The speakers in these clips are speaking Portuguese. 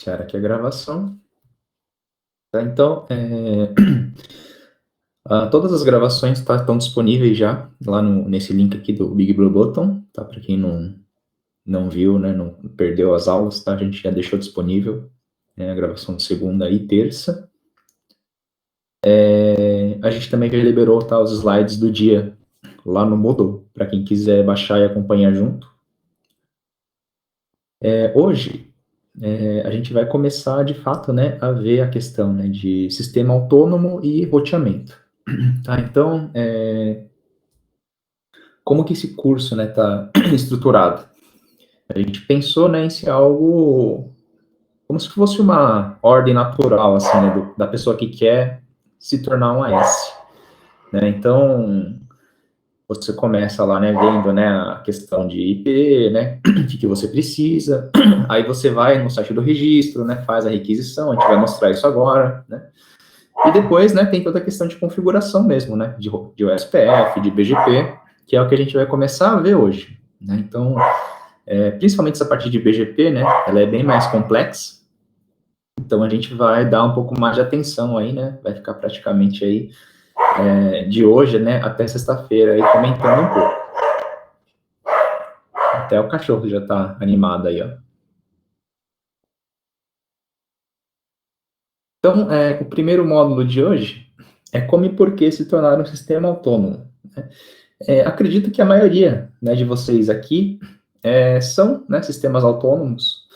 Iniciar aqui a gravação. Tá, então, todas as gravações estão disponíveis já lá nesse link aqui do Big Blue Button, tá? Para quem não viu, né, não perdeu as aulas, tá? A gente já deixou disponível, né, a gravação de segunda e terça. A gente também já liberou, tá, os slides do dia lá no Moodle, para quem quiser baixar e acompanhar junto. Hoje, a gente vai começar, de fato, né, a ver a questão, né, de sistema autônomo e roteamento. Tá, então, como que esse curso, né, tá estruturado? A gente pensou, né, em ser algo como se fosse uma ordem natural, assim, né, da pessoa que quer se tornar um AS, né? Então, você começa lá, né, vendo, né, a questão de IP, né, o que você precisa, aí você vai no site do registro, né, faz a requisição, a gente vai mostrar isso agora, né? E depois, né, tem toda a questão de configuração mesmo, né, de OSPF, de BGP, que é o que a gente vai começar a ver hoje, né? Então, principalmente essa parte de BGP, né, ela é bem mais complexa, então a gente vai dar um pouco mais de atenção aí, né, vai ficar praticamente aí de hoje, né, até sexta-feira aí comentando um pouco. Até o cachorro já tá animado aí, ó. Então, o primeiro módulo de hoje é como e por que se tornar um sistema autônomo, né? Acredito que a maioria, né, de vocês aqui são, né, sistemas autônomos,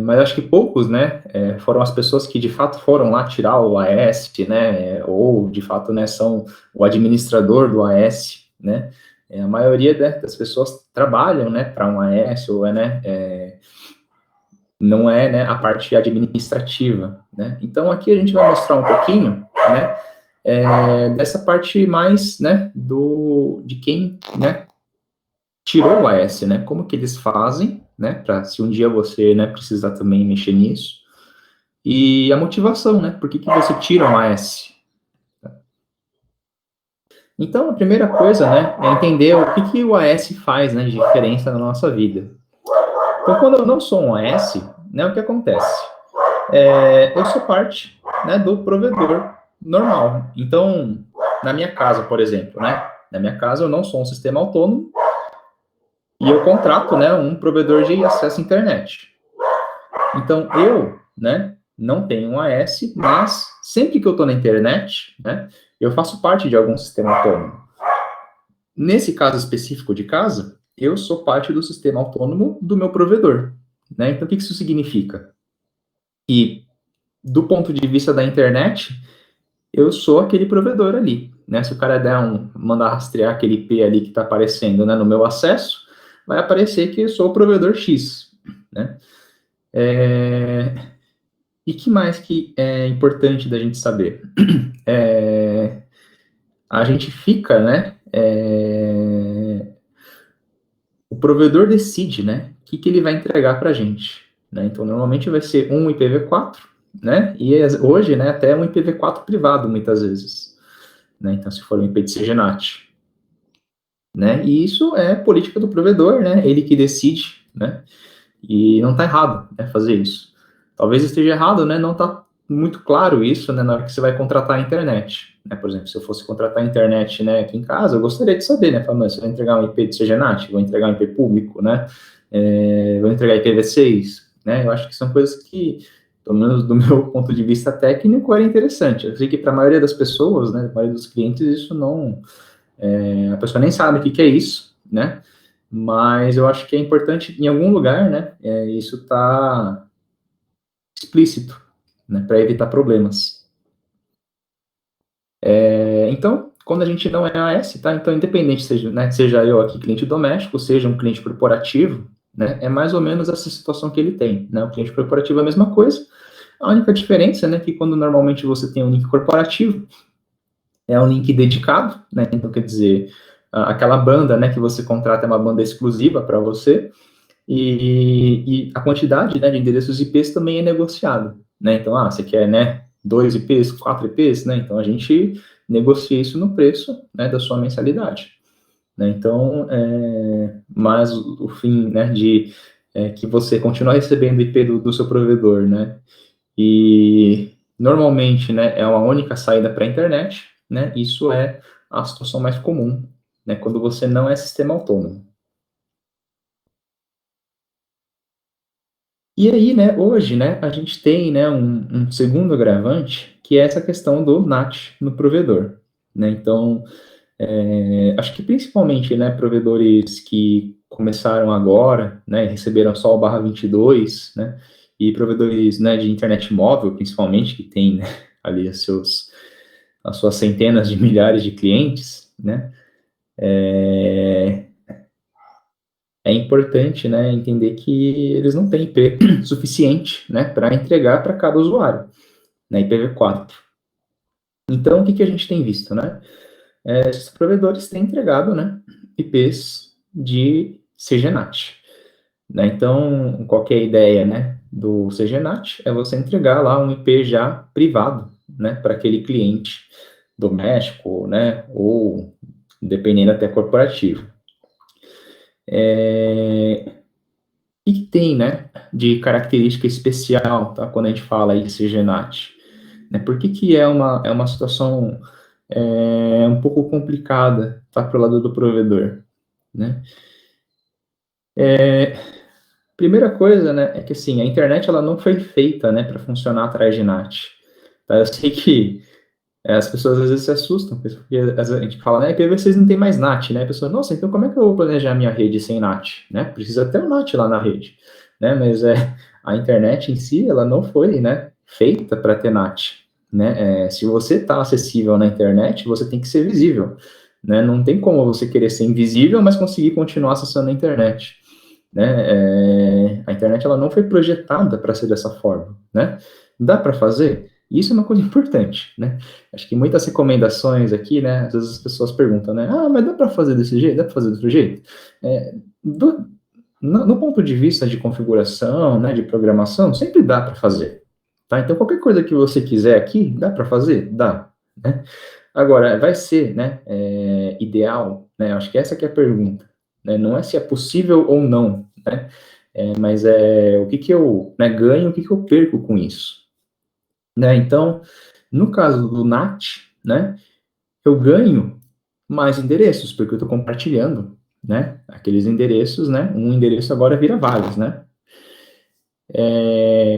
mas acho que poucos, né, foram as pessoas que de fato foram lá tirar o AS, né, ou de fato, né, são o administrador do AS, né. A maioria, né, das pessoas trabalham, né, para um AS ou não é, né, a parte administrativa, né. Então aqui a gente vai mostrar um pouquinho, né, dessa parte mais, né, de quem, né, tirou o AS, né, como que eles fazem, né, para se um dia você, né, precisar também mexer nisso, e a motivação, né, por que você tira um AS. Então, a primeira coisa, né, é entender o que o AS faz, né, de diferença na nossa vida. Então, quando eu não sou um AS, né, o que acontece? Eu sou parte, né, do provedor normal. Então, na minha casa, por exemplo, né, na minha casa eu não sou um sistema autônomo e eu contrato, né, um provedor de acesso à internet. Então, eu, né, não tenho um AS, mas sempre que eu estou na internet, né, eu faço parte de algum sistema autônomo. Nesse caso específico de casa, eu sou parte do sistema autônomo do meu provedor, né? Então, o que isso significa? Que, do ponto de vista da internet, eu sou aquele provedor ali, né? Se o cara mandar rastrear aquele IP ali que está aparecendo, né, no meu acesso, vai aparecer que eu sou o provedor X, né? E que mais que é importante da gente saber? A gente fica, né? O provedor decide, né? O que ele vai entregar para a gente, né? Então, normalmente vai ser um IPv4, né? E hoje, né, até um IPv4 privado, muitas vezes, né? Então, se for um IP de CGNAT, né? E isso é política do provedor, né? Ele que decide, né? E não está errado, né, fazer isso. Talvez esteja errado, né? Não está muito claro isso, né, na hora que você vai contratar a internet, né? Por exemplo, se eu fosse contratar a internet, né, aqui em casa, eu gostaria de saber, né? Falando, se eu vou entregar um IP de CGNAT, vou entregar um IP público, né? Vou entregar IPv6, né? Eu acho que são coisas que, pelo menos do meu ponto de vista técnico, era interessante. Eu sei que para a maioria das pessoas, né, a maioria dos clientes, isso não, a pessoa nem sabe o que é isso, né? Mas eu acho que é importante em algum lugar, né? Isso tá explícito, né? Para evitar problemas. Então, quando a gente não é AS, tá? Então, independente seja, né, seja eu aqui cliente doméstico, seja um cliente corporativo, né? É mais ou menos essa situação que ele tem, né? O cliente corporativo é a mesma coisa. A única diferença, né, é que quando normalmente você tem um link corporativo, é um link dedicado, né? Então, quer dizer, aquela banda, né, que você contrata é uma banda exclusiva para você, e a quantidade, né, de endereços IPs também é negociada, né? Então, você quer, né, 2 IPs, 4 IPs, né? Então, a gente negocia isso no preço, né, da sua mensalidade, né? Então, mas o fim, né, de que você continua recebendo IP do seu provedor, né? E normalmente, né, é uma única saída para a internet, né? Isso é a situação mais comum, né? Quando você não é sistema autônomo. E aí, né, hoje, né, a gente tem, né, um segundo agravante, que é essa questão do NAT no provedor, né? Então, acho que principalmente, né, provedores que começaram agora, né, receberam só o barra 22, né, e provedores, né, de internet móvel, principalmente, que tem, né, ali as suas centenas de milhares de clientes, né, é, é importante, né, entender que eles não têm IP suficiente, né, para entregar para cada usuário, né, IPv4. Então, o que a gente tem visto, né? Esses provedores têm entregado, né, IPs de CGNAT, né? Então, qualquer ideia, né, do CGNAT é você entregar lá um IP já privado, né, para aquele cliente doméstico, né, ou dependendo até corporativo. O que tem, né, de característica especial, tá, quando a gente fala aí de CGNAT? Né? Por que é uma situação um pouco complicada, tá, para o lado do provedor, né? Primeira coisa, né, é que assim, a internet ela não foi feita, né, para funcionar atrás de NAT. Tá? Eu sei que as pessoas às vezes se assustam, porque a gente fala, né, que vocês não tem mais NAT, né? A pessoa, nossa, então como é que eu vou planejar minha rede sem NAT, né? Precisa ter um NAT lá na rede, né? Mas a internet em si, ela não foi, né, feita para ter NAT, né? Se você está acessível na internet, você tem que ser visível, né? Não tem como você querer ser invisível, mas conseguir continuar acessando a internet, né? A internet ela não foi projetada para ser dessa forma, né? Dá para fazer? Isso é uma coisa importante, né? Acho que muitas recomendações aqui, né? Às vezes as pessoas perguntam, né? Ah, mas dá para fazer desse jeito? Dá para fazer do outro jeito? Do, no ponto de vista de configuração, né, de programação, sempre dá para fazer, tá? Então, qualquer coisa que você quiser aqui, dá para fazer? Dá, né? Agora, vai ser, né, ideal, né? Acho que essa que é a pergunta, né? Não é se é possível ou não, né? Mas o que eu, né, ganho, o que eu perco com isso, né? Então, no caso do NAT, né, eu ganho mais endereços, porque eu estou compartilhando, né, aqueles endereços, né, um endereço agora vira vários, né.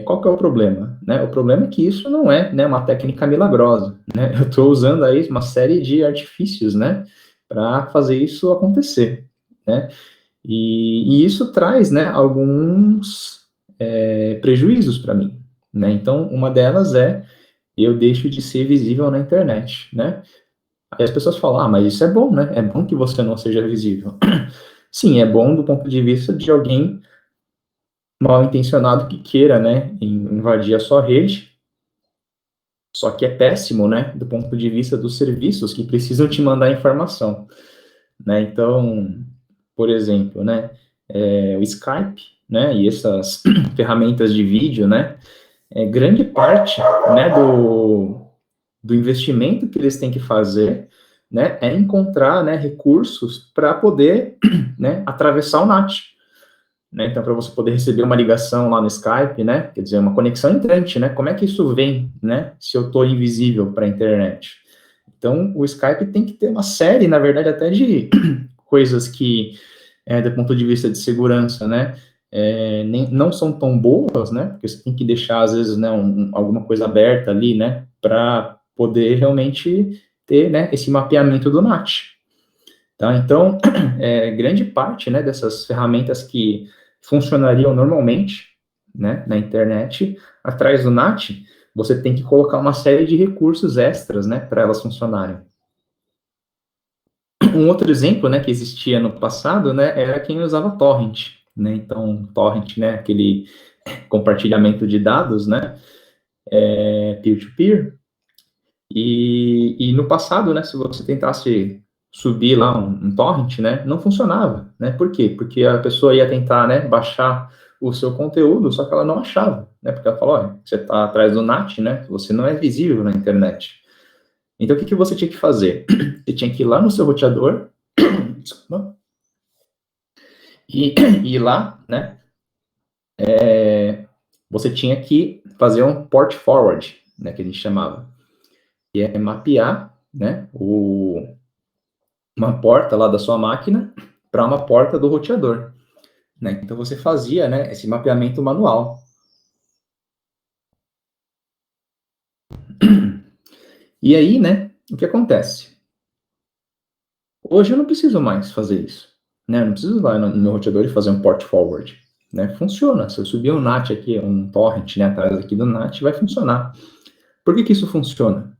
Qual que é o problema? Né? O problema é que isso não é, né, uma técnica milagrosa, né. Eu estou usando aí uma série de artifícios, né, para fazer isso acontecer, né. E isso traz, né, alguns prejuízos para mim, né. Então, uma delas é eu deixo de ser visível na internet, né? Aí as pessoas falam, ah, mas isso é bom, né? É bom que você não seja visível. Sim, é bom do ponto de vista de alguém mal intencionado que queira, né, invadir a sua rede, só que é péssimo, né, do ponto de vista dos serviços que precisam te mandar informação, né? Então, por exemplo, né, o Skype, né, e essas ferramentas de vídeo, né, grande parte, né, do investimento que eles têm que fazer, né, é encontrar, né, recursos para poder, né, atravessar o NAT, né, então para você poder receber uma ligação lá no Skype, né, quer dizer, uma conexão entrante, né, como é que isso vem, né, se eu estou invisível para a internet? Então, o Skype tem que ter uma série, na verdade, até de coisas que, do ponto de vista de segurança, né, não são tão boas, né, porque você tem que deixar, às vezes, né, alguma coisa aberta ali, né, para poder realmente ter, né, esse mapeamento do NAT. Tá? Então, grande parte, né, dessas ferramentas que funcionariam normalmente, né, na internet, atrás do NAT, você tem que colocar uma série de recursos extras, né, para elas funcionarem. Um outro exemplo, né, que existia no passado, né, era quem usava torrent, né, então torrent, né, aquele compartilhamento de dados, né, peer-to-peer, e no passado, né, se você tentasse subir lá um torrent, né, não funcionava, né, por quê? Porque a pessoa ia tentar, né, baixar o seu conteúdo, só que ela não achava, né, porque ela falou, olha, você está atrás do NAT, né, você não é visível na internet. Então, o que você tinha que fazer? Você tinha que ir lá no seu roteador, desculpa, e ir lá, né, você tinha que fazer um port forward, né, que a gente chamava, que é mapear, né, uma porta lá da sua máquina para uma porta do roteador, né? Então você fazia, né, esse mapeamento manual. E aí, né, o que acontece? Hoje eu não preciso mais fazer isso, né? Eu não preciso ir lá no meu roteador e fazer um port forward, né? Funciona. Se eu subir um NAT aqui, um torrent, né, atrás aqui do NAT, vai funcionar. Por que que isso funciona?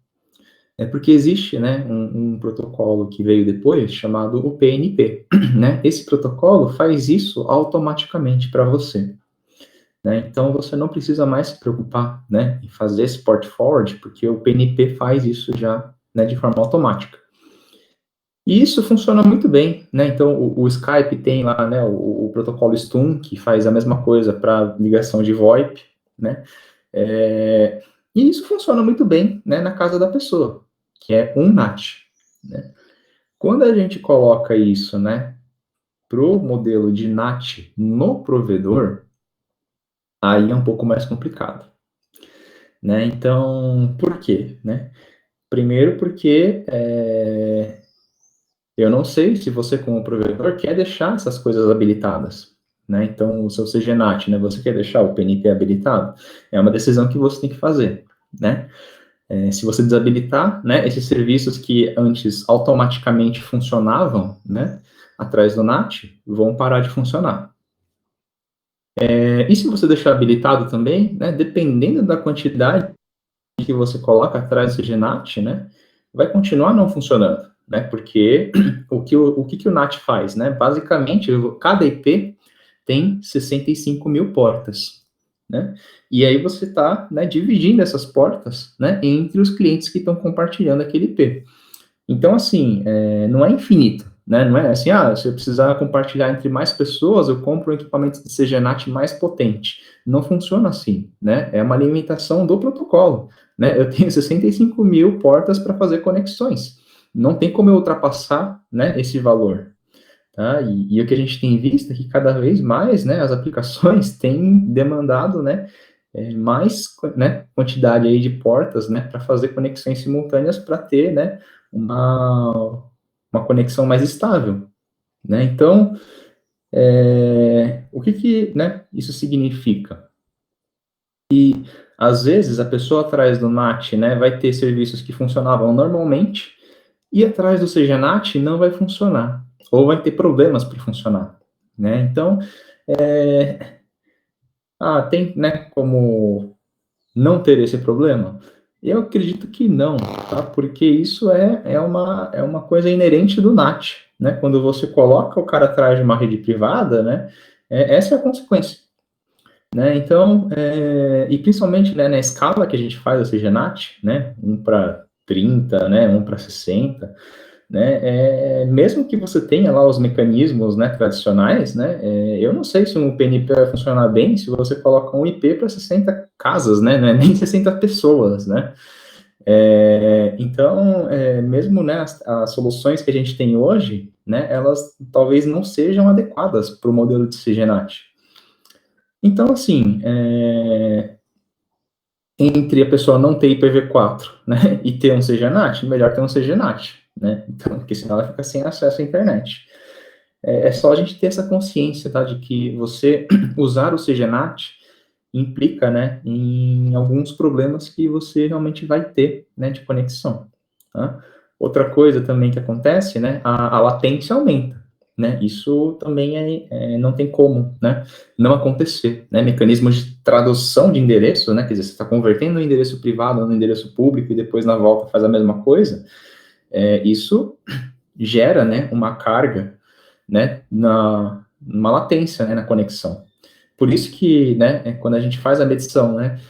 É porque existe, né, um protocolo que veio depois chamado o PNP, né? Esse protocolo faz isso automaticamente para você, né? Então você não precisa mais se preocupar, né, em fazer esse port forward, porque o PNP faz isso já, né, de forma automática. E isso funciona muito bem, né? Então o Skype tem lá, né, o protocolo STUN, que faz a mesma coisa para ligação de VoIP, né? E isso funciona muito bem, né, na casa da pessoa, que é um NAT, né? Quando a gente coloca isso, né, pro modelo de NAT no provedor, aí é um pouco mais complicado, né? Então, por quê, né? Primeiro porque eu não sei se você, como provedor, quer deixar essas coisas habilitadas, né? Então, o seu CGNAT, né? Você quer deixar o PNP habilitado? É uma decisão que você tem que fazer, né? Se você desabilitar, né, esses serviços que antes automaticamente funcionavam, né, atrás do NAT, vão parar de funcionar. E se você deixar habilitado também, né, dependendo da quantidade que você coloca atrás do CGNAT, né, vai continuar não funcionando, né, porque o que o NAT faz, né, basicamente, cada IP tem 65 mil portas, né, e aí você está, né, dividindo essas portas, né, entre os clientes que estão compartilhando aquele IP. Então, assim, não é infinito, né? Não é assim, se eu precisar compartilhar entre mais pessoas, eu compro um equipamento de CGNAT mais potente. Não funciona assim, né? É uma limitação do protocolo, né? Eu tenho 65 mil portas para fazer conexões. Não tem como eu ultrapassar, né, esse valor, tá? E o que a gente tem visto é que cada vez mais, né, as aplicações têm demandado, né, mais, né, quantidade aí de portas, né, para fazer conexões simultâneas para ter, né, uma conexão mais estável, né? Então, o que que, né, isso significa? E às vezes a pessoa atrás do NAT, né, vai ter serviços que funcionavam normalmente e atrás do CGNAT não vai funcionar ou vai ter problemas para funcionar, né? Então, tem, né, como não ter esse problema? Eu acredito que não, tá? Porque isso é uma coisa inerente do NAT, né? Quando você coloca o cara atrás de uma rede privada, né? Essa é a consequência, né? Então, e principalmente, né, na escala que a gente faz a CGNAT, né? 1 para 30, né? 1 para 60, né? Mesmo que você tenha lá os mecanismos, né, tradicionais, né? Eu não sei se um PNP vai funcionar bem se você coloca um IP para 60 casas, né? Não é nem 60 pessoas, né? Então, mesmo, né, as soluções que a gente tem hoje, né, elas talvez não sejam adequadas para o modelo de CGNAT. Então, assim, entre a pessoa não ter IPv4, né, e ter um CGNAT, melhor ter um CGNAT, né, então, porque senão ela fica sem acesso à internet. É só a gente ter essa consciência, tá, de que você usar o CGNAT implica, né, em alguns problemas que você realmente vai ter, né, de conexão, tá? Outra coisa também que acontece, né, a latência aumenta, né, isso também não tem como, né, não acontecer, né, mecanismos de tradução de endereço, né, quer dizer, você está convertendo um endereço privado no endereço público e depois na volta faz a mesma coisa, isso gera, né, uma carga, né, numa latência, né, na conexão. Por isso que, né, quando a gente faz a medição, né,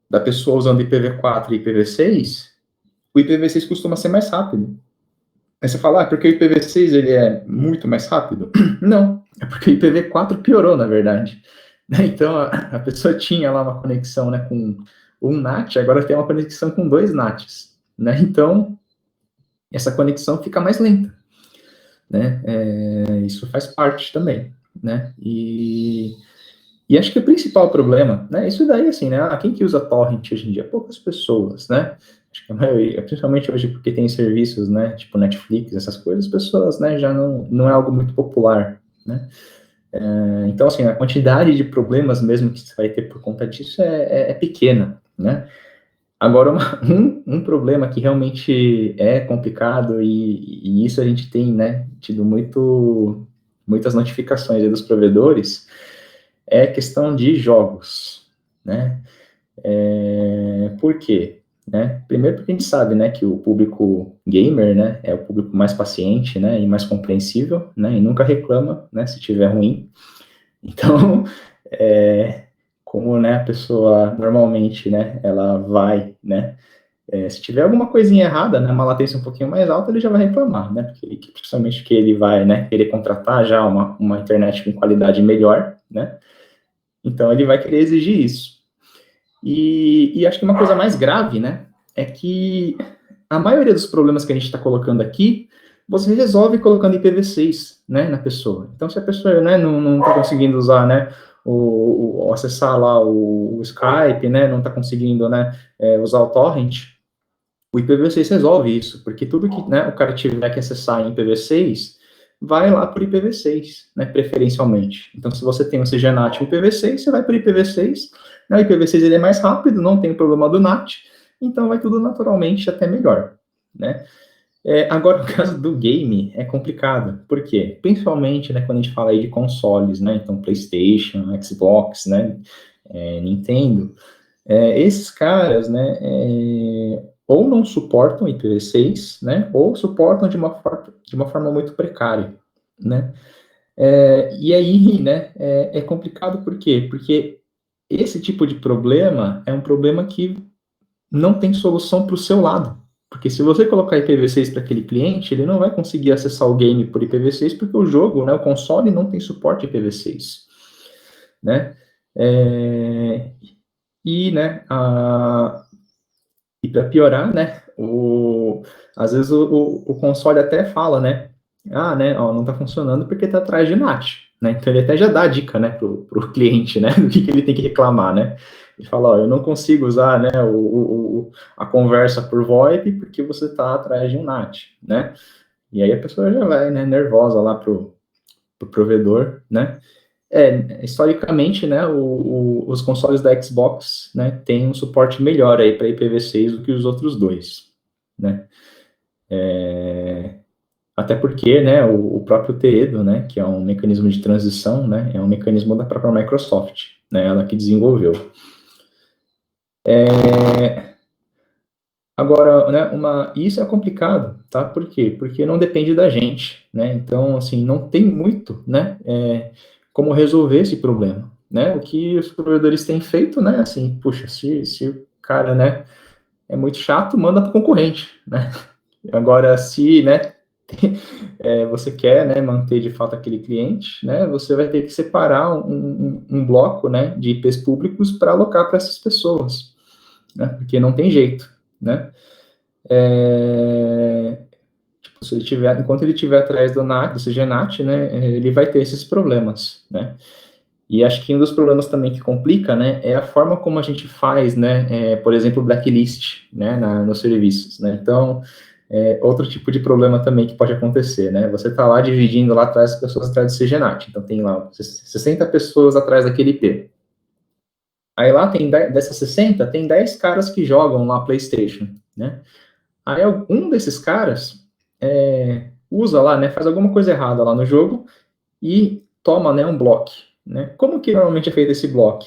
da pessoa usando IPv4 e IPv6, o IPv6 costuma ser mais rápido. Aí você fala, porque o IPv6 ele é muito mais rápido? Não, é porque o IPv4 piorou, na verdade. Então, a pessoa tinha lá uma conexão, né, com um NAT, agora tem uma conexão com 2 NATs, né? Então, essa conexão fica mais lenta, né? Isso faz parte também, né? E acho que o principal problema, né, isso daí, assim, né, quem que usa torrent hoje em dia? Poucas pessoas, né, acho que a maioria, principalmente hoje porque tem serviços, né, tipo Netflix, essas coisas, as pessoas, né, já não é algo muito popular, né, então, assim, a quantidade de problemas mesmo que você vai ter por conta disso é pequena, né. Agora, um problema que realmente é complicado, e isso a gente tem, né, tido muitas notificações aí dos provedores, é a questão de jogos, né? Por quê? Né? Primeiro porque a gente sabe, né, que o público gamer, né, é o público mais paciente, né, e mais compreensível, né, e nunca reclama, né, se tiver ruim. Então, como, né, a pessoa normalmente, né, ela vai, né, se tiver alguma coisinha errada, né, uma latência um pouquinho mais alta, ele já vai reclamar, né, porque principalmente que ele vai, né, querer contratar já uma internet com qualidade melhor, né, então ele vai querer exigir isso. E acho que uma coisa mais grave, né, é que a maioria dos problemas que a gente está colocando aqui, você resolve colocando IPv6, né, na pessoa. Então, se a pessoa, né, não está conseguindo usar, né, acessar lá o Skype, né, não está conseguindo, né, usar o torrent, o IPv6 resolve isso, porque tudo que, né, o cara tiver que acessar em IPv6, vai lá por IPv6, né, preferencialmente. Então, se você tem um CGNAT e um IPv6, você vai por IPv6, né, o IPv6 ele é mais rápido, não tem o problema do NAT, então vai tudo naturalmente até melhor, né. Agora, o caso do game é complicado, por quê? Principalmente, né, quando a gente fala aí de consoles, né, então PlayStation, Xbox, né, Nintendo, esses caras, né, ou não suportam IPv6, né, ou suportam de uma forma muito precária, né. E aí, né, é complicado por quê? Porque esse tipo de problema é um problema que não tem solução para o seu lado. Porque se você colocar IPv6 para aquele cliente, ele não vai conseguir acessar o game por IPv6, porque o jogo, né, o console não tem suporte IPv6, né. E, né, e para piorar, né, às vezes o console até fala, né, né, ó, não está funcionando porque está atrás de NAT, né, então ele até já dá a dica, né, pro cliente, né, do que ele tem que reclamar, né, ele fala, ó, eu não consigo usar, né, a conversa por VoIP porque você está atrás de um NAT, né, e aí a pessoa já vai, né, nervosa lá pro provedor, né. Historicamente, né, os consoles da Xbox, né, têm um suporte melhor aí para IPv6 do que os outros dois, né. Até porque, né, o próprio Teedo, né, que é um mecanismo de transição, né, é um mecanismo da própria Microsoft, né, ela que desenvolveu. Agora, né, isso é complicado, tá? Por quê? Porque não depende da gente, né? Então, assim, não tem muito, né, como resolver esse problema, né? O que os provedores têm feito, né, assim, puxa, se o cara, né, é muito chato, manda para o concorrente, né? Agora, se, né, você quer, né, manter de fato aquele cliente, né, você vai ter que separar um bloco, né, de IPs públicos para alocar para essas pessoas, né? Porque não tem jeito, né? Tipo, se ele tiver, enquanto ele estiver atrás do NAT, do CGNAT, né, ele vai ter esses problemas, né? E acho que um dos problemas também que complica, né, é a forma como a gente faz, né, por exemplo, blacklist, né, nos serviços, né? Então, outro tipo de problema também que pode acontecer, né? Você está lá dividindo lá atrás as pessoas atrás do CGNAT, então tem lá 60 pessoas atrás daquele IP. Aí lá tem dessas 60, tem 10 caras que jogam lá PlayStation, né? Aí algum desses caras usa lá, né, faz alguma coisa errada lá no jogo e toma, né, um bloco, né? Como que normalmente é feito esse bloco?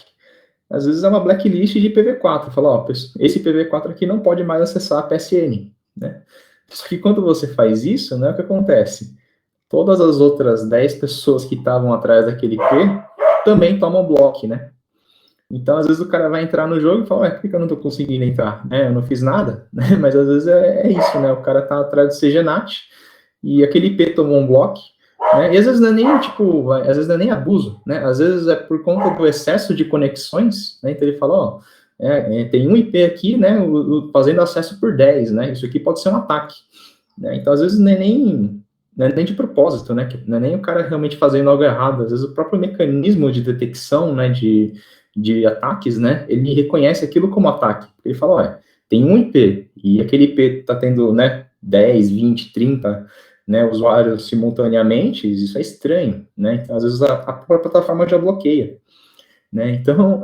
Às vezes é uma blacklist de IPv4, fala, ó, esse IPv4 aqui não pode mais acessar a PSN, né? Só que quando você faz isso, né, o que acontece? Todas as outras 10 pessoas que estavam atrás daquele IP também tomam bloco, né? Então, às vezes o cara vai entrar no jogo e fala, por que eu não tô conseguindo entrar? Né? Eu não fiz nada, né? Mas às vezes é isso, né? O cara tá atrás do CGNAT e aquele IP tomou um bloco, né? E às vezes não é nem, tipo, às vezes não é nem abuso, né? Às vezes é por conta do excesso de conexões, né? Então ele fala, ó, tem um IP aqui, né? Fazendo acesso por 10, né? Isso aqui pode ser um ataque, né? Então, às vezes não é não é nem de propósito, né? Não é nem o cara realmente fazendo algo errado. Às vezes o próprio mecanismo de detecção, né, de ataques, né, ele reconhece aquilo como ataque. Ele fala, olha, tem um IP, e aquele IP está tendo, né, 10, 20, 30, né, usuários simultaneamente, isso é estranho, né? Então, às vezes a própria plataforma já bloqueia, né? Então,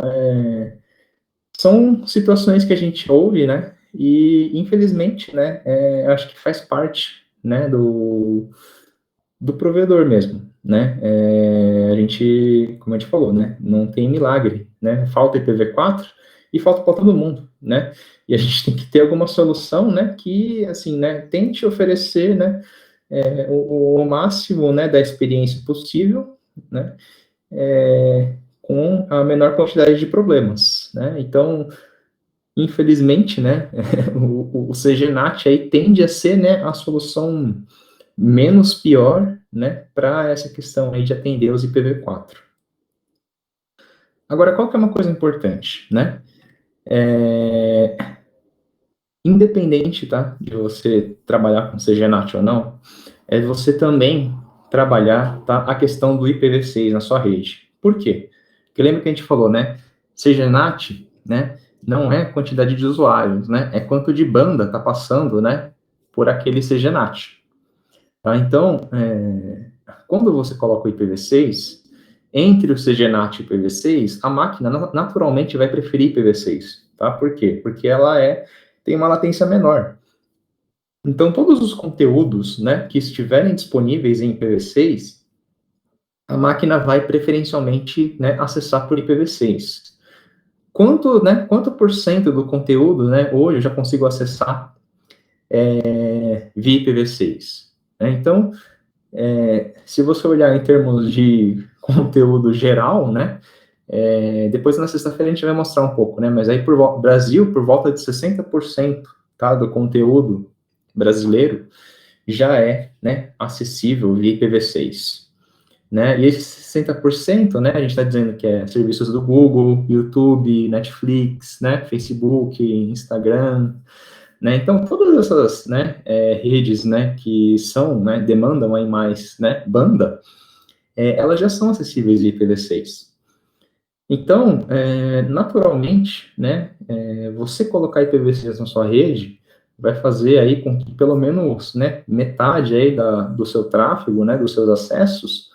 são situações que a gente ouve, né? E, infelizmente, né, acho que faz parte, né, do provedor mesmo, né? A gente, como a gente falou, né, não tem milagre, né? Falta IPv4 e falta para todo mundo, né? E a gente tem que ter alguma solução, né, que, assim, né, tente oferecer, né, o máximo, né, da experiência possível, né, com a menor quantidade de problemas, né? Então, infelizmente, né, o CGNAT aí tende a ser, né, a solução menos pior, né, para essa questão aí de atender os IPv4. Agora, qual que é uma coisa importante, né? Independente, tá, de você trabalhar com CGNAT ou não, é você também trabalhar, tá, a questão do IPv6 na sua rede. Por quê? Porque lembra que a gente falou, né, CGNAT, né, não é quantidade de usuários, né, é quanto de banda tá passando, né, por aquele CGNAT. Tá? Então, quando você coloca o IPv6, entre o CGNAT e o IPv6, a máquina naturalmente vai preferir IPv6, tá? Por quê? Porque ela tem uma latência menor. Então, todos os conteúdos, né, que estiverem disponíveis em IPv6, a máquina vai preferencialmente, né, acessar por IPv6. Quanto por cento do conteúdo, né, hoje eu já consigo acessar via IPv6? Então, se você olhar em termos de conteúdo geral, né, depois na sexta-feira a gente vai mostrar um pouco, né, mas aí Brasil, por volta de 60%, tá, do conteúdo brasileiro já né, acessível via IPv6, né, e esses 60%, né, a gente está dizendo que é serviços do Google, YouTube, Netflix, né, Facebook, Instagram, né? Então, todas essas, né, redes, né, que são, né, demandam aí mais, né, banda, elas já são acessíveis via IPv6. Então, naturalmente, né, você colocar IPv6 na sua rede vai fazer aí com que pelo menos, né, metade aí do seu tráfego, né, dos seus acessos,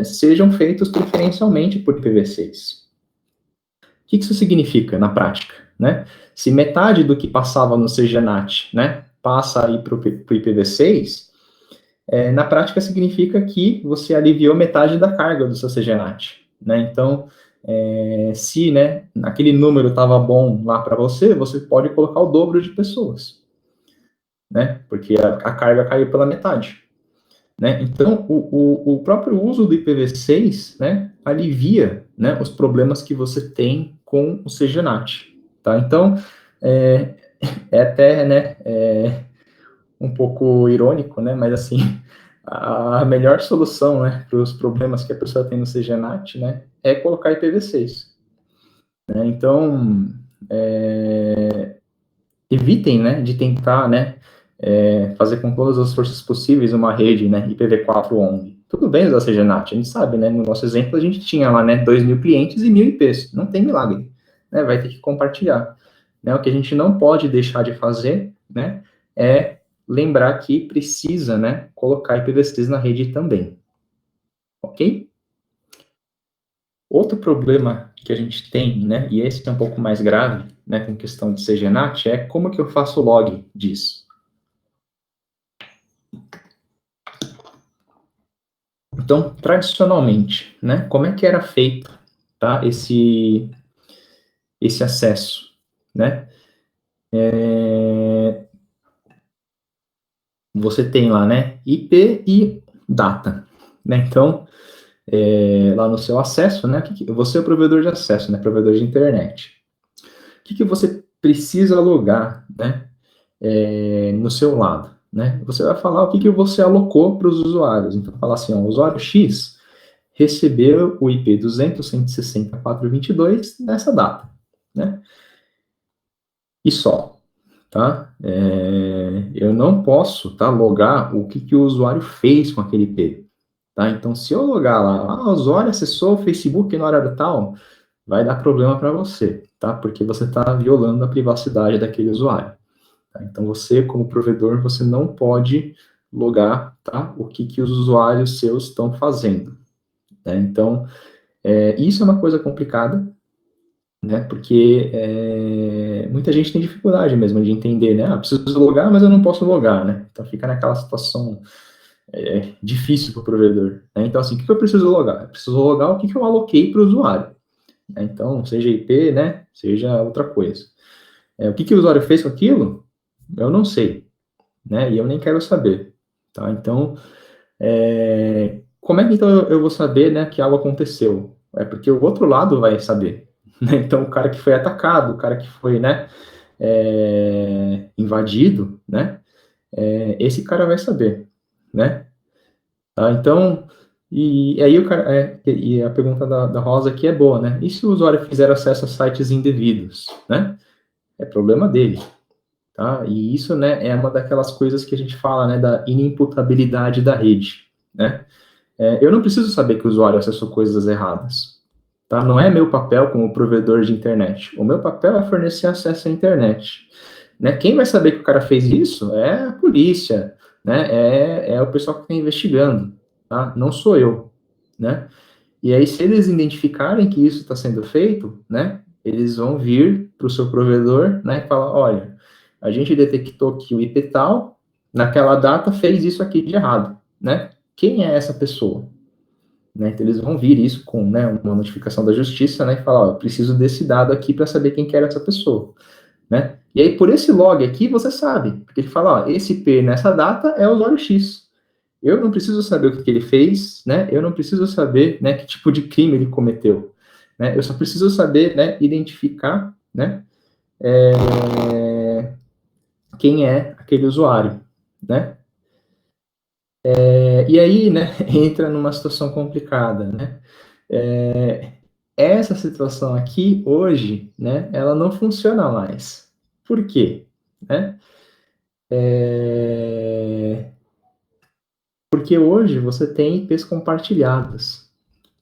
sejam feitos preferencialmente por IPv6. O que isso significa na prática, né? Se metade do que passava no CGNAT, né, passa aí para o IPv6, na prática significa que você aliviou metade da carga do seu CGNAT, né? Então, se, né, aquele número estava bom lá para você, você pode colocar o dobro de pessoas, né? Porque a carga caiu pela metade. Né? Então, o próprio uso do IPv6, né, alivia, né, os problemas que você tem com o CGNAT. Tá? Então, é, até, né, um pouco irônico, né, mas assim, a melhor solução, né, para os problemas que a pessoa tem no CGNAT, né, é colocar IPv6. Né? Então, evitem, né, de tentar, né, fazer com todas as forças possíveis uma rede, né, IPv4 only. Tudo bem usar CGNAT, a gente sabe, né, no nosso exemplo a gente tinha lá, né, 2.000 clientes e 1.000 IPs, não tem milagre, né, vai ter que compartilhar. Né, o que a gente não pode deixar de fazer, né, é lembrar que precisa, né, colocar IPv6 na rede também, ok? Outro problema que a gente tem, né, e esse é um pouco mais grave, né, com questão de CGNAT, é como que eu faço o log disso. Então, tradicionalmente, né, como é que era feito, tá, esse acesso, né? Você tem lá, né, IP e data, né? Então, lá no seu acesso, né, você é o provedor de acesso, né, provedor de internet. O que você precisa logar, né, no seu lado, né? Você vai falar o que você alocou para os usuários. Então, falar assim, ó, o usuário X recebeu o IP 200.160.422 nessa data, né? E só. tá? Eu não posso, tá, logar o que o usuário fez com aquele IP, tá? Então, se eu logar lá, o usuário acessou o Facebook no horário tal, vai dar problema para você, tá? Porque você está violando a privacidade daquele usuário. Tá? Então, você, como provedor, você não pode logar, tá? O que os usuários seus estão fazendo, né? Então, isso é uma coisa complicada, né? Porque muita gente tem dificuldade mesmo de entender, né? Preciso logar, mas eu não posso logar, né? Então, fica naquela situação difícil para o provedor, né? Então, assim, o que eu preciso logar? Eu preciso logar o que eu aloquei para o usuário, né? Então, seja IP, né? Seja outra coisa. O que o usuário fez com aquilo? Eu não sei, né? E eu nem quero saber, tá? Então, como é que então eu vou saber, né, que algo aconteceu? É porque o outro lado vai saber, né? Então, o cara que foi atacado, o cara que foi, né, invadido, né? Esse cara vai saber, né? Tá? Então, e aí o cara, e a pergunta da Rosa aqui é boa, né? E se o usuário fizer acesso a sites indevidos, né? É problema dele, tá? E isso, né, é uma daquelas coisas que a gente fala, né, da inimputabilidade da rede, né? Eu não preciso saber que o usuário acessou coisas erradas, tá? Não é meu papel como provedor de internet. O meu papel é fornecer acesso à internet, né? Quem vai saber que o cara fez isso é a polícia, né? É o pessoal que está investigando, tá? Não sou eu, né? E aí, se eles identificarem que isso está sendo feito, né? Eles vão vir para o seu provedor, né? E falar, olha, a gente detectou que o IP tal, naquela data, fez isso aqui de errado, né? Quem é essa pessoa? Né? Então, eles vão vir isso com, né, uma notificação da justiça, né? E falar, ó, eu preciso desse dado aqui para saber quem que era essa pessoa, né? E aí, por esse log aqui, você sabe, porque ele fala, ó, esse IP nessa data é o usuário X. Eu não preciso saber o que ele fez, né? Eu não preciso saber, né, que tipo de crime ele cometeu, né? Eu só preciso saber, né, identificar, né, quem é aquele usuário, né? E aí, né, entra numa situação complicada, né? Essa situação aqui, hoje, né, ela não funciona mais. Por quê? Né? Porque hoje você tem IPs compartilhadas,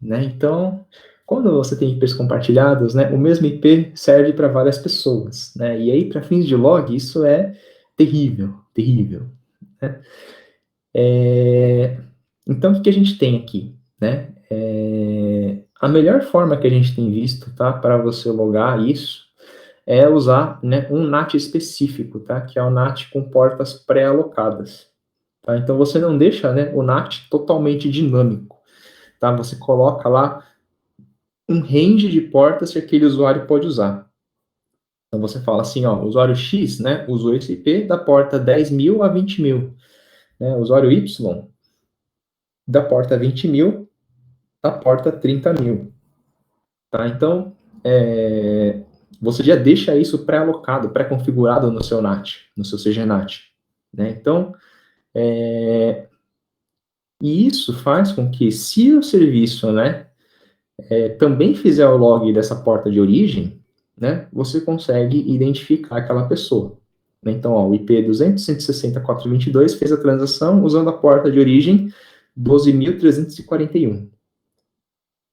né? Então, quando você tem IPs compartilhadas, né, o mesmo IP serve para várias pessoas, né? E aí, para fins de log, isso é terrível, terrível, né? Então, o que a gente tem aqui, né? A melhor forma que a gente tem visto, tá, para você logar isso é usar, né, um NAT específico, tá? Que é o NAT com portas pré-alocadas. Tá? Então, você não deixa, né, o NAT totalmente dinâmico, tá? Você coloca lá um range de portas que aquele usuário pode usar. Então, você fala assim, ó, o usuário X, né, usou esse IP da porta 10.000 a 20.000, né? O usuário Y, da porta 20.000 à porta 30.000, tá? Então, você já deixa isso pré-alocado, pré-configurado no seu NAT, no seu CGNAT, né? Então, e isso faz com que, se o serviço, né, também fizer o log dessa porta de origem, né, você consegue identificar aquela pessoa. Então, ó, o IP 200.160.422 fez a transação usando a porta de origem 12.341.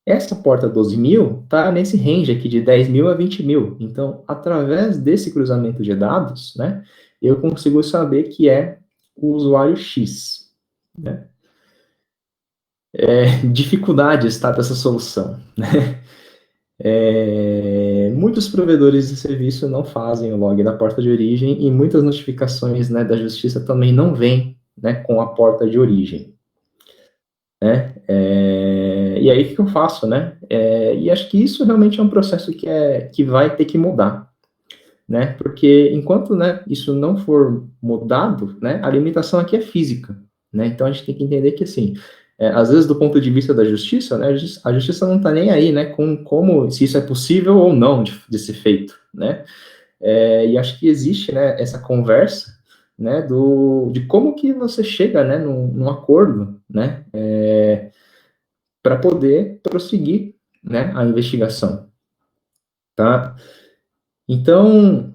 Essa porta 12.000 está nesse range aqui de 10.000 a 20.000. Então, através desse cruzamento de dados, né, eu consigo saber que é o usuário X, né? Dificuldades, tá, dessa solução, né? Muitos provedores de serviço não fazem o log da porta de origem e muitas notificações, né, da justiça também não vêm, né, com a porta de origem, né? E aí o que eu faço, né? E acho que isso realmente é um processo que vai ter que mudar, né? Porque enquanto, né, isso não for mudado, né, a limitação aqui é física, né? Então a gente tem que entender que assim, às vezes do ponto de vista da justiça, né, a justiça não está nem aí, né, com como se isso é possível ou não de ser feito, né? E acho que existe, né, essa conversa, né, de como que você chega, né, num acordo, né, para poder prosseguir, né, a investigação, tá? Então,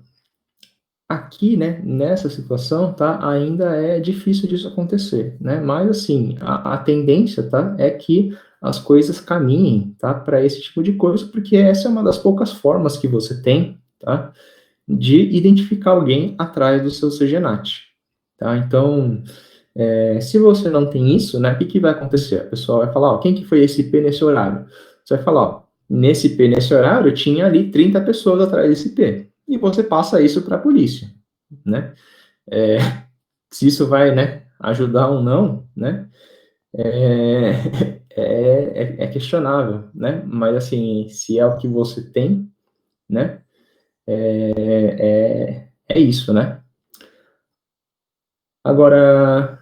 Aqui, né, nessa situação, tá, ainda é difícil disso acontecer, né, mas, assim, a tendência, tá, é que as coisas caminhem, tá, para esse tipo de coisa, porque essa é uma das poucas formas que você tem, tá, de identificar alguém atrás do seu CGNAT, tá, então, se você não tem isso, né, o que que vai acontecer? A pessoa vai falar, ó, quem que foi esse IP nesse horário? Você vai falar, ó, nesse IP nesse horário tinha ali 30 pessoas atrás desse IP, e você passa isso para a polícia, né? É, se isso vai, né, ajudar ou não, né, é, é questionável, né, mas assim, se é o que você tem, né, é isso, né. Agora,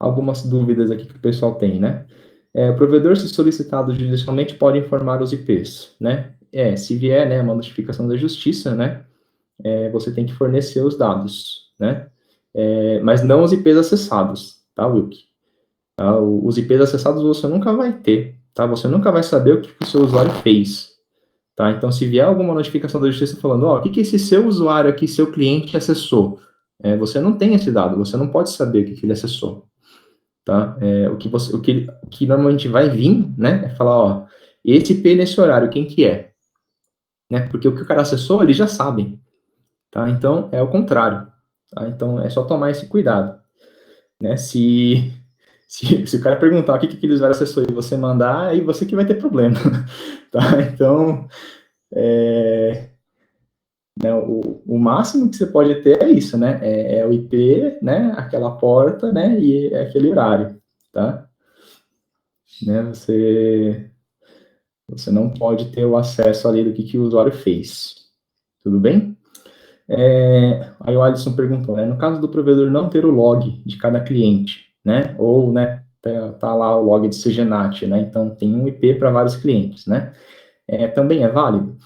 algumas dúvidas aqui que o pessoal tem, né. O provedor, se solicitado judicialmente, pode informar os IPs, né. Se vier, né, uma notificação da justiça, né, você tem que fornecer os dados, né, mas não os IPs acessados, tá, Wilk? Tá? Os IPs acessados você nunca vai ter, tá? Você nunca vai saber o que o seu usuário fez, tá? Então, se vier alguma notificação da justiça falando, ó, o que esse seu usuário aqui, seu cliente acessou, você não tem esse dado, você não pode saber o que ele acessou, tá? O que normalmente vai vir, né, é falar, ó, esse IP nesse horário, quem que é? Né? Porque o que o cara acessou, eles já sabem, tá? Então, é o contrário, tá? Então, é só tomar esse cuidado, né? Se o cara perguntar o que aquele usuário acessou e você mandar, aí você que vai ter problema, tá? Então, né, o máximo que você pode ter é isso, né? O IP, né? Aquela porta, né? E aquele horário, tá? Né? Você não pode ter o acesso ali do que o usuário fez, tudo bem? Aí o Alisson perguntou, né? No caso do provedor não ter o log de cada cliente, né? Ou, né? Tá lá o log de CGNAT, né? Então tem um IP para vários clientes, né? Também é válido?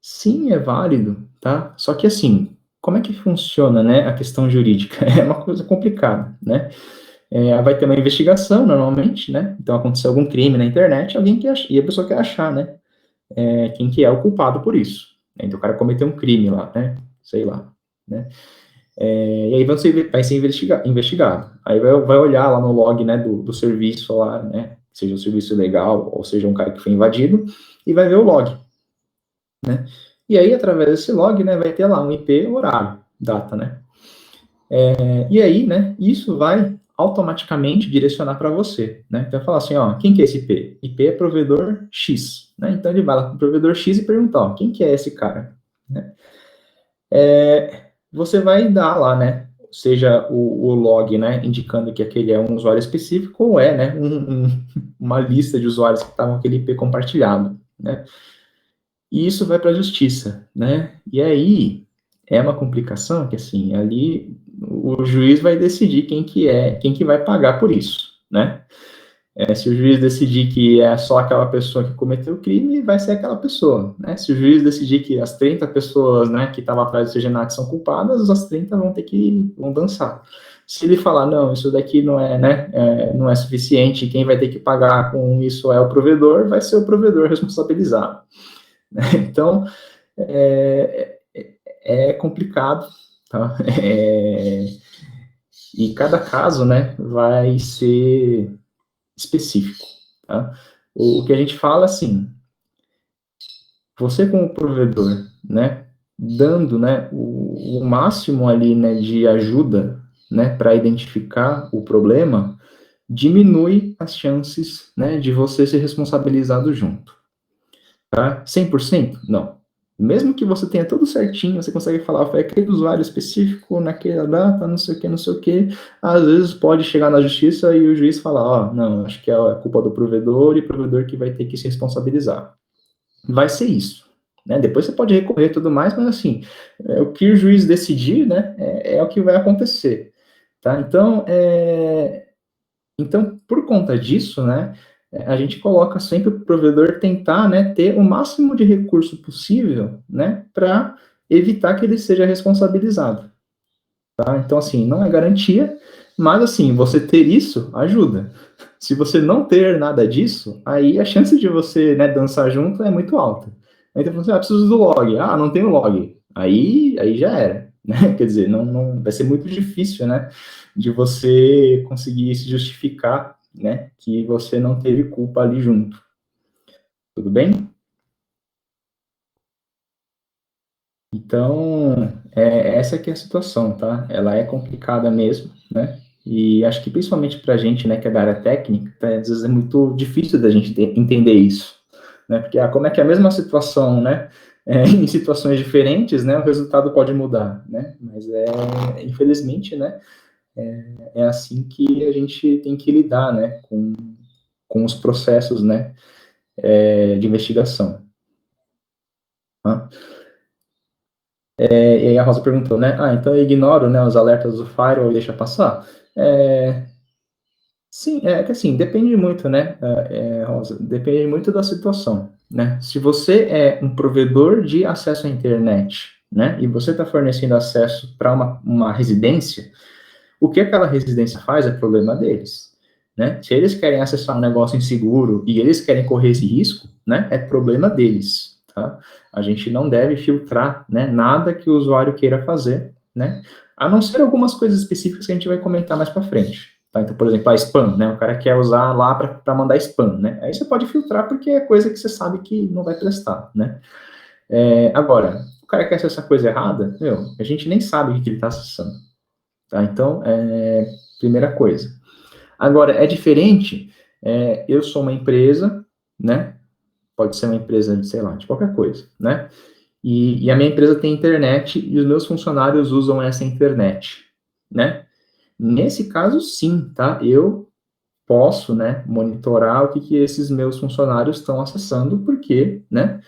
Sim, é válido, tá? Só que assim, como é que funciona, né, a questão jurídica? É uma coisa complicada, né? Vai ter uma investigação, normalmente, né? Então aconteceu algum crime na internet, alguém quer e a pessoa quer achar, né? Quem que é o culpado por isso. Então o cara cometeu um crime lá, né? Sei lá, né? E aí vai ser investigado. Aí vai olhar lá no log, né, do serviço lá, né? Seja um serviço legal, ou seja um cara que foi invadido, e vai ver o log, né? E aí, através desse log, né, vai ter lá um IP, horário, data, né? E aí, né, isso vai automaticamente direcionar para você, né? Então, falar assim, ó, quem que é esse IP? IP é provedor X, né? Então, ele vai lá para o provedor X e perguntar, ó, quem que é esse cara? Né? Você vai dar lá, né, seja o log, né, indicando que aquele é um usuário específico, ou né, uma lista de usuários que estavam com aquele IP compartilhado, né? E isso vai para a justiça, né? E aí é uma complicação que assim, ali o juiz vai decidir quem que vai pagar por isso, né? Se o juiz decidir que é só aquela pessoa que cometeu o crime, vai ser aquela pessoa, né? Se o juiz decidir que as 30 pessoas, né, que estavam atrás do CGNAT são culpadas, as 30 vão dançar. Se ele falar, não, isso daqui não é, né, não é suficiente, quem vai ter que pagar com isso é o provedor, vai ser o provedor responsabilizado. Então, é complicado, tá? E cada caso, né, vai ser específico, tá? O que a gente fala, assim, você como provedor, né, dando, né, o máximo ali, né, de ajuda, né, para identificar o problema, diminui as chances, né, de você ser responsabilizado junto. Tá? 100%? Não. Mesmo que você tenha tudo certinho, você consegue falar, foi aquele usuário específico, naquela data, não sei o que, não sei o que, às vezes pode chegar na justiça e o juiz falar, ó, não, acho que é culpa do provedor e o provedor que vai ter que se responsabilizar. Vai ser isso. Né? Depois você pode recorrer e tudo mais, mas assim, o que o juiz decidir, né, é o que vai acontecer. Tá? Então, por conta disso, né, a gente coloca sempre o provedor tentar, né, ter o máximo de recurso possível, né, para evitar que ele seja responsabilizado. Tá? Então, assim, não é garantia, mas, assim, você ter isso ajuda. Se você não ter nada disso, aí a chance de você, né, dançar junto é muito alta. Aí você fala assim, preciso do log. Ah, não tem o log. Aí já era, né? Quer dizer, não vai ser muito difícil, né? De você conseguir se justificar, né? Que você não teve culpa ali junto. Tudo bem? Então, essa que é a situação, tá? Ela é complicada mesmo, né? E acho que principalmente para a gente, né, que é da área técnica, tá, às vezes é muito difícil da gente entender isso, né? Porque como é que é a mesma situação, né? Em situações diferentes, né, o resultado pode mudar, né? Mas infelizmente, né, é assim que a gente tem que lidar, né, com os processos, né, de investigação. Tá? E aí a Rosa perguntou, né? Ah, então eu ignoro, né, os alertas do firewall e deixa passar? Sim, que assim, depende muito, né, Rosa? Depende muito da situação, né? Se você é um provedor de acesso à internet, né, e você está fornecendo acesso para uma residência, o que aquela residência faz é problema deles, né? Se eles querem acessar um negócio inseguro e eles querem correr esse risco, né, é problema deles, tá? A gente não deve filtrar, né, nada que o usuário queira fazer, né? A não ser algumas coisas específicas que a gente vai comentar mais para frente. Tá? Então, por exemplo, a spam, né? O cara quer usar lá para mandar spam, né? Aí você pode filtrar porque é coisa que você sabe que não vai prestar, né? Agora, o cara quer acessar coisa errada, a gente nem sabe o que ele está acessando. Tá? Então, primeira coisa. Agora, é diferente, eu sou uma empresa, né? Pode ser uma empresa de, sei lá, de qualquer coisa, né? E a minha empresa tem internet e os meus funcionários usam essa internet, né? Nesse caso, sim, tá? Eu posso, né, monitorar o que esses meus funcionários estão acessando, porque, né,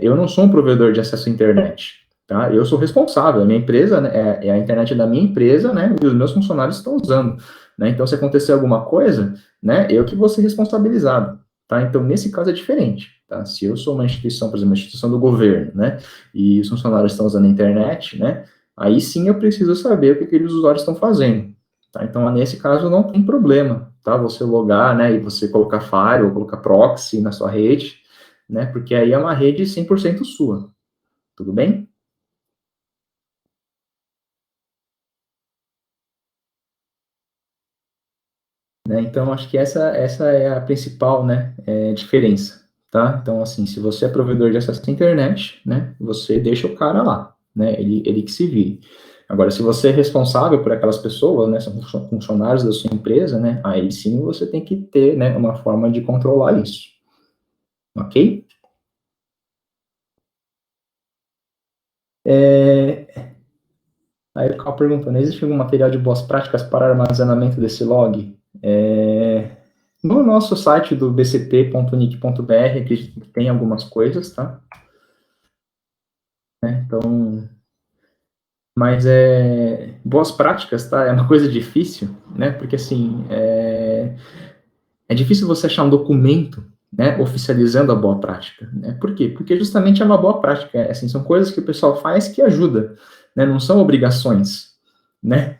eu não sou um provedor de acesso à internet, tá? Eu sou responsável, a minha empresa, né, é a internet da minha empresa, né, e os meus funcionários estão usando, né? Então, se acontecer alguma coisa, né, eu que vou ser responsabilizado, tá? Então, nesse caso é diferente, tá? Se eu sou uma instituição, por exemplo, uma instituição do governo, né, e os funcionários estão usando a internet, né, aí sim eu preciso saber o que aqueles usuários estão fazendo, tá? Então, nesse caso não tem problema, tá? Você logar, né, e você colocar firewall, colocar proxy na sua rede, né? Porque aí é uma rede 100% sua. Tudo bem? Né? Então, acho que essa é a principal, né, diferença, tá? Então, assim, se você é provedor de acesso à internet, né, você deixa o cara lá, né? Ele que se vire. Agora, se você é responsável por aquelas pessoas, né, são funcionários da sua empresa, né, aí sim você tem que ter, né, uma forma de controlar isso, ok? Aí o Carl perguntando, existe algum material de boas práticas para armazenamento desse log? No nosso site do bcp.nic.br, acredito que tem algumas coisas, tá? Então, mas boas práticas, tá? É uma coisa difícil, né? Porque assim, é difícil você achar um documento, né, oficializando a boa prática, né? Por quê? Porque justamente é uma boa prática, assim, são coisas que o pessoal faz que ajuda, né? Não são obrigações, né?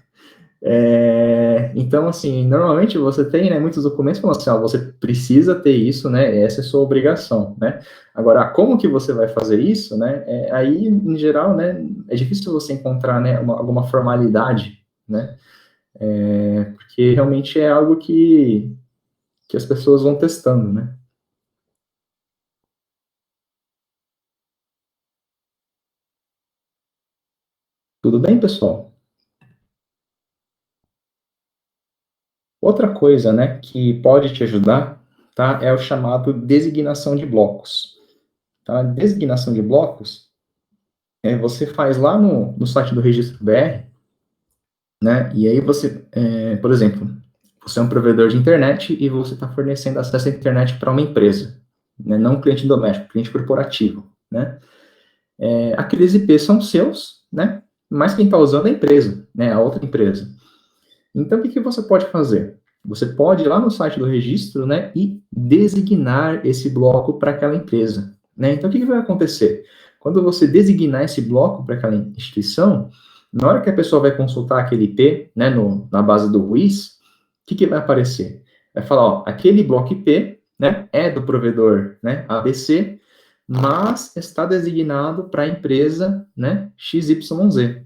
Então, assim, normalmente você tem, né, muitos documentos falando assim, ó, você precisa ter isso, né, essa é a sua obrigação, né. Agora, como que você vai fazer isso, né, aí, em geral, né, é difícil você encontrar, né, alguma formalidade, né, porque realmente é algo que as pessoas vão testando, né. Tudo bem, pessoal? Outra coisa, né, que pode te ajudar, tá, é o chamado designação de blocos, tá. Designação de blocos você faz lá no site do Registro BR, né? E aí você, por exemplo, você é um provedor de internet e você está fornecendo acesso à internet para uma empresa, né? Não um cliente doméstico, cliente corporativo, né? Aqueles IPs são seus, né? Mas quem está usando é a empresa, né? A outra empresa. Então, o que você pode fazer? Você pode ir lá no site do registro, né? E designar esse bloco para aquela empresa, né? Então, o que vai acontecer? Quando você designar esse bloco para aquela instituição, na hora que a pessoa vai consultar aquele IP, né, na base do WIS, o que vai aparecer? Vai falar, ó, aquele bloco IP, né, é do provedor, né, ABC, mas está designado para a empresa, né, XYZ.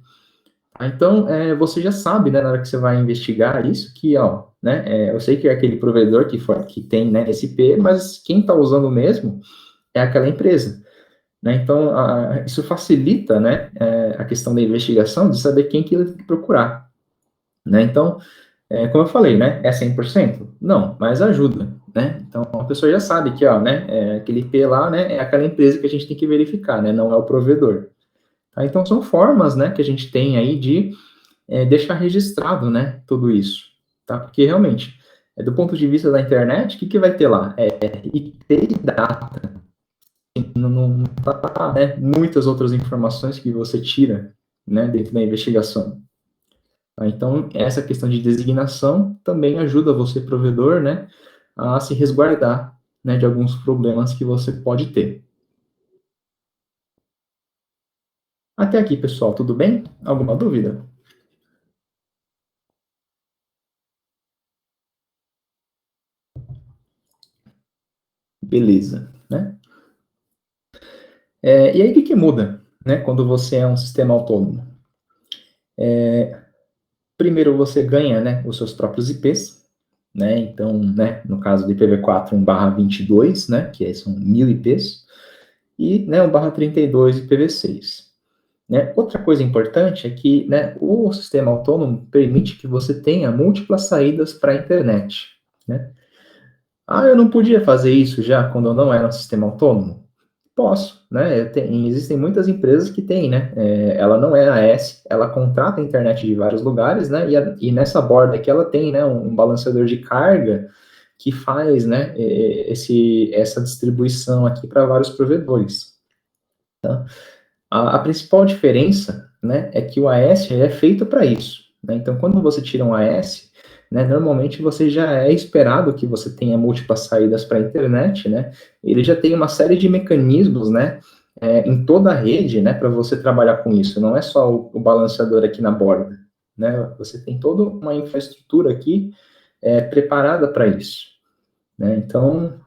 Então, você já sabe, né, na hora que você vai investigar isso, que, ó, né, eu sei que é aquele provedor que tem, né, esse IP, mas quem está usando mesmo é aquela empresa, né? Então, isso facilita, né, a questão da investigação, de saber quem que ele tem que procurar, né? Então, como eu falei, né, é 100%? Não, mas ajuda, né? Então, a pessoa já sabe que, ó, né, aquele IP lá, né, é aquela empresa que a gente tem que verificar, né, não é o provedor. Tá? Então, são formas, né, que a gente tem aí de deixar registrado, né, tudo isso, tá? Porque realmente, do ponto de vista da internet, o que vai ter lá? IP e data. Não tá, né, muitas outras informações que você tira, né, dentro da investigação. Tá? Então, essa questão de designação também ajuda você, provedor, né, a se resguardar, né, de alguns problemas que você pode ter. Até aqui, pessoal, tudo bem? Alguma dúvida? Beleza, né? E aí, o que muda, né, quando você é um sistema autônomo? Primeiro, você ganha, né, os seus próprios IPs, né? Então, né, no caso do IPv4 1/22, né, que são 1000 IPs, e, né, 1/32 IPv6. Né? Outra coisa importante é que, né, o sistema autônomo permite que você tenha múltiplas saídas para a internet, né? Ah, eu não podia fazer isso já quando eu não era um sistema autônomo? Posso, né? Existem muitas empresas que têm, né? Ela não é AS, ela contrata a internet de vários lugares, né? E nessa borda aqui ela tem, né, um balanceador de carga que faz, né, essa distribuição aqui para vários provedores. Tá? A principal diferença, né, é que o AS é feito para isso, né? Então, quando você tira um AS, né, normalmente você já é esperado que você tenha múltiplas saídas para a internet, né? Ele já tem uma série de mecanismos, né, em toda a rede, né, para você trabalhar com isso. Não é só o balanceador aqui na borda, né? Você tem toda uma infraestrutura aqui preparada para isso, né? Então,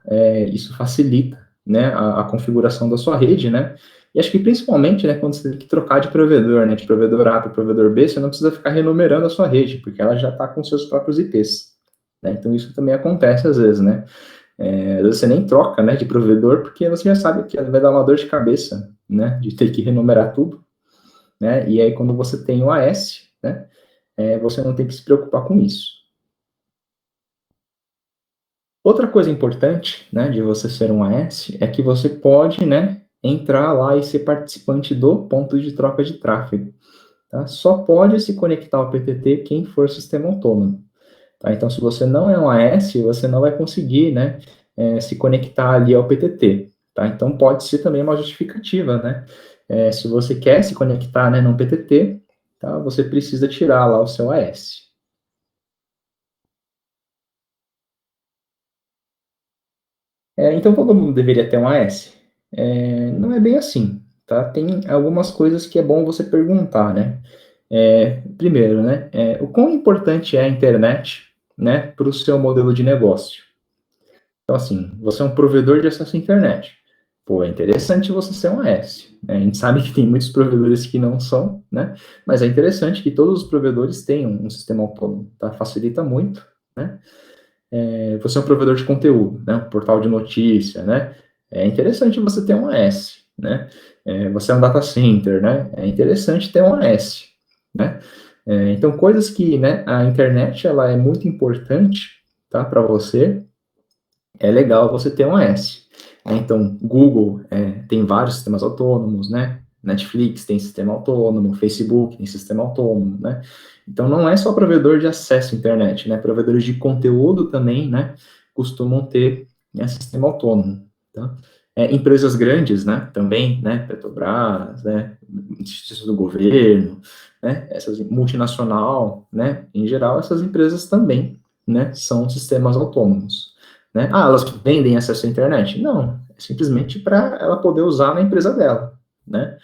isso facilita, né, a configuração da sua rede, né? E acho que principalmente, né, quando você tem que trocar de provedor, né, de provedor A para provedor B, você não precisa ficar renumerando a sua rede, porque ela já está com seus próprios IPs, né? Então, isso também acontece às vezes, né? Às vezes você nem troca, né, de provedor, porque você já sabe que vai dar uma dor de cabeça, né, de ter que renumerar tudo, né? E aí, quando você tem o AS, né, você não tem que se preocupar com isso. Outra coisa importante, né, de você ser um AS é que você pode, né, entrar lá e ser participante do ponto de troca de tráfego. Tá? Só pode se conectar ao PTT quem for sistema autônomo. Tá? Então, se você não é um AS, você não vai conseguir, né, se conectar ali ao PTT. Tá? Então, pode ser também uma justificativa, né? Se você quer se conectar, né, no PTT, tá? Você precisa tirar lá o seu AS. Então todo mundo deveria ter um AS? Não é bem assim, tá? Tem algumas coisas que é bom você perguntar, né? Primeiro, né? O quão importante é a internet, né, para o seu modelo de negócio? Então, assim, você é um provedor de acesso à internet. Pô, é interessante você ser um AS, né? A gente sabe que tem muitos provedores que não são, né? Mas é interessante que todos os provedores tenham um sistema autônomo, tá? Facilita muito, né? Você é um provedor de conteúdo, né? Um portal de notícia, né? É interessante você ter um AS, né? Você é um data center, né? É interessante ter um AS, né? Então, coisas que, né, a internet, ela é muito importante, tá? Para você, é legal você ter um AS. Então, Google tem vários sistemas autônomos, né? Netflix tem sistema autônomo, Facebook tem sistema autônomo, né? Então, não é só provedor de acesso à internet, né? Provedores de conteúdo também, né? Costumam ter, né, sistema autônomo, tá? Empresas grandes, né? Também, né? Petrobras, né? Instituições do governo, né? Essas multinacional, né? Em geral, essas empresas também, né? São sistemas autônomos. Né? Ah, elas vendem acesso à internet? Não, é simplesmente para ela poder usar na empresa dela, né?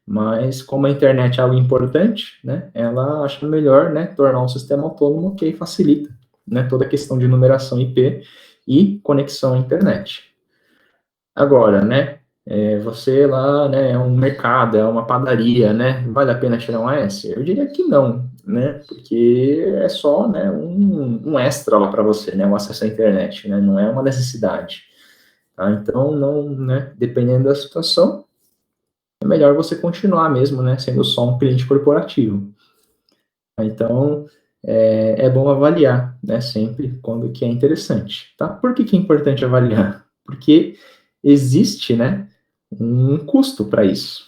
Mas como a internet é algo importante, né, ela acha melhor, né, tornar um sistema autônomo que aí facilita, né, toda a questão de numeração IP e conexão à internet. Agora, né, Você lá, né, é um mercado, é uma padaria, né, vale a pena tirar um AS? Eu diria que não, né, porque é só, né, um extra lá para você, né, o acesso à internet, né, não é uma necessidade, tá? Então, não, né, dependendo da situação, é melhor você continuar mesmo, né, sendo só um cliente corporativo. Então, é bom avaliar, né, sempre quando que é interessante, tá? Por que que é importante avaliar? Porque existe, né, um custo para isso,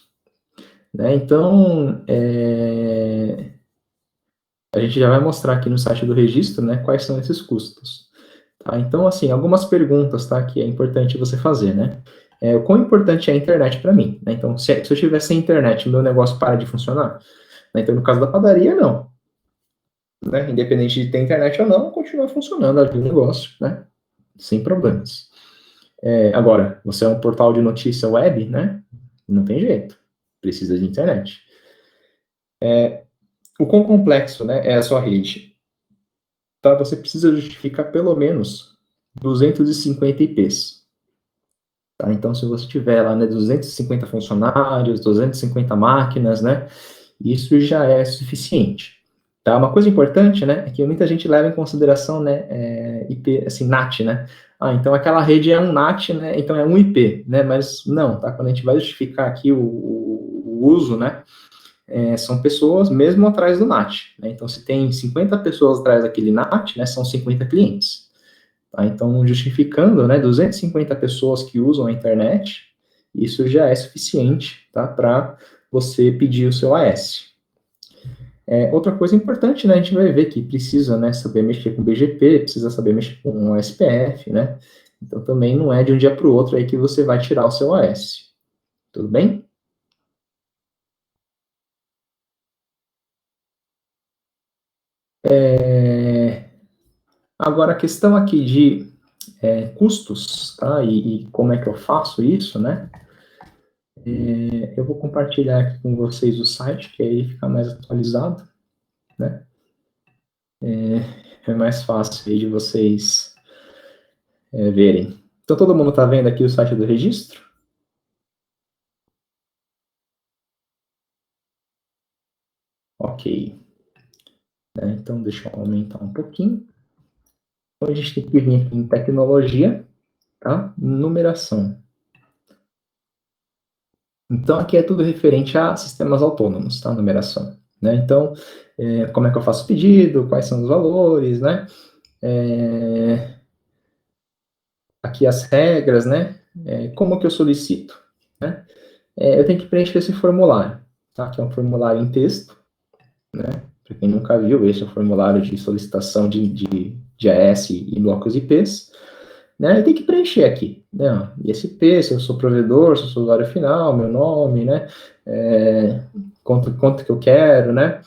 né? Então, a gente já vai mostrar aqui no site do registro, né, quais são esses custos, tá? Então, assim, algumas perguntas, tá, que é importante você fazer, né? O quão importante é a internet para mim, né? Então, se eu tiver sem internet, meu negócio para de funcionar, né? Então, no caso da padaria, não, né? Independente de ter internet ou não, continua funcionando ali o negócio, né? Sem problemas. Agora, você é um portal de notícia web, né? Não tem jeito, precisa de internet. O quão complexo, né, é a sua rede? Tá? Você precisa justificar pelo menos 250 IPs. Tá? Então, se você tiver lá, né, 250 funcionários, 250 máquinas, né, isso já é suficiente. Tá? Uma coisa importante, né, é que muita gente leva em consideração, né, IP, assim, NAT, né? Ah, então aquela rede é um NAT, né, então é um IP, né, mas não, tá? Quando a gente vai justificar aqui o uso, né, são pessoas mesmo atrás do NAT, né? Então, se tem 50 pessoas atrás daquele NAT, né, são 50 clientes. Tá? Então, justificando, né, 250 pessoas que usam a internet, isso já é suficiente, tá, para você pedir o seu AS. Outra coisa importante, né, a gente vai ver que precisa, né, saber mexer com BGP, precisa saber mexer com o SPF, né, então também não é de um dia para o outro aí que você vai tirar o seu AS, tudo bem? Agora, a questão aqui de custos, tá, e como é que eu faço isso, né, eu vou compartilhar aqui com vocês o site, que aí fica mais atualizado, né, é mais fácil aí de vocês verem. Então, todo mundo está vendo aqui o site do registro? Ok. Então, deixa eu aumentar um pouquinho. Então, a gente tem que vir aqui em tecnologia, tá? Numeração. Então, aqui é tudo referente a sistemas autônomos, tá? Numeração. Né? Então, como é que eu faço o pedido, quais são os valores, né? Aqui as regras, né? Como que eu solicito, né? Eu tenho que preencher esse formulário, tá? Que é um formulário em texto, né? Para quem nunca viu, esse é o formulário de solicitação de AS e blocos IPs, né? Eu tenho que preencher aqui, né? ISP, se eu sou provedor, se eu sou usuário final, meu nome, né? Quanto que eu quero, né?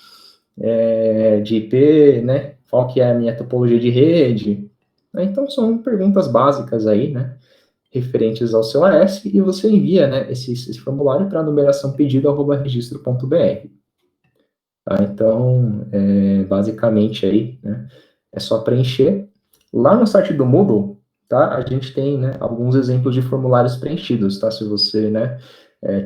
De IP, né? Qual que é a minha topologia de rede? Então, são perguntas básicas aí, né? Referentes ao seu AS, e você envia, né, esse formulário para numeração pedido@registro.br. Tá? Então, basicamente aí, né, é só preencher. Lá no site do Moodle, tá, a gente tem, né, alguns exemplos de formulários preenchidos, tá? Se você, né,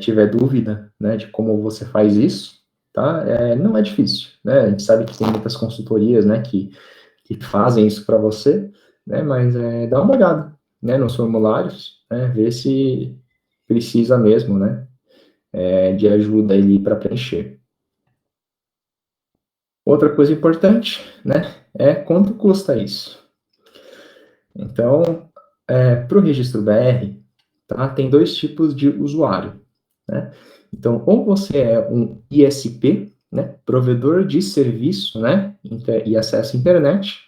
tiver dúvida, né, de como você faz isso, tá? Não é difícil, né? A gente sabe que tem muitas consultorias, né, que fazem isso para você, né? Mas dá uma olhada, né, nos formulários, né? Ver se precisa mesmo, né, de ajuda ali para preencher. Outra coisa importante, né, é quanto custa isso. Então, para o registro BR, tá, tem dois tipos de usuário, né? Então, ou você é um ISP, né, provedor de serviço, né, e acesso à internet,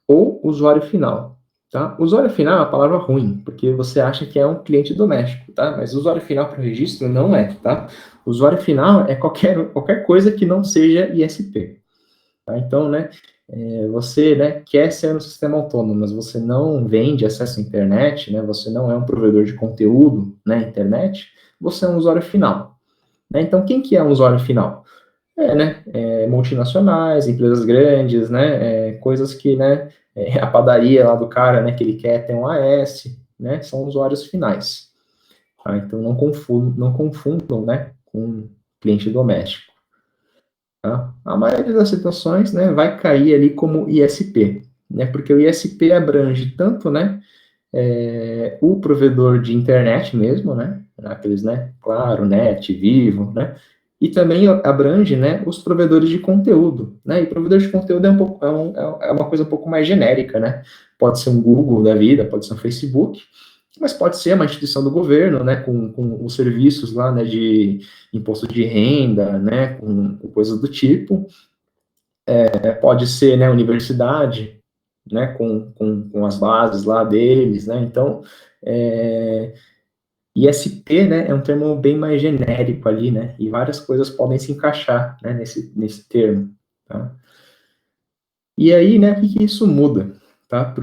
ou usuário final, tá? Usuário final é uma palavra ruim, porque você acha que é um cliente doméstico, tá? Mas usuário final para o registro não é, tá? Usuário final é qualquer coisa que não seja ISP. Tá? Então, né, você, né, quer ser um sistema autônomo, mas você não vende acesso à internet, né, você não é um provedor de conteúdo na internet, você é um usuário final. Né? Então, quem que é um usuário final? Multinacionais, empresas grandes, né, coisas que, né, a padaria lá do cara, né, que ele quer ter um AS, né, são usuários finais. tá? Então, não confundam, né, com cliente doméstico, tá? A maioria das situações, né, vai cair ali como ISP, né, porque o ISP abrange tanto, né, o provedor de internet mesmo, né, aqueles, né, Claro, Net, Vivo, né, e também abrange, né, os provedores de conteúdo, né, e provedor de conteúdo é uma coisa um pouco mais genérica, né, pode ser um Google da vida, pode ser um Facebook, mas pode ser uma instituição do governo, né, com os serviços lá, né, de imposto de renda, né, com coisas do tipo, pode ser, né, universidade, né, com as bases lá deles, né, então, ISP, né, é um termo bem mais genérico ali, né, e várias coisas podem se encaixar, né, nesse termo, tá? E aí, né, o que isso muda, tá,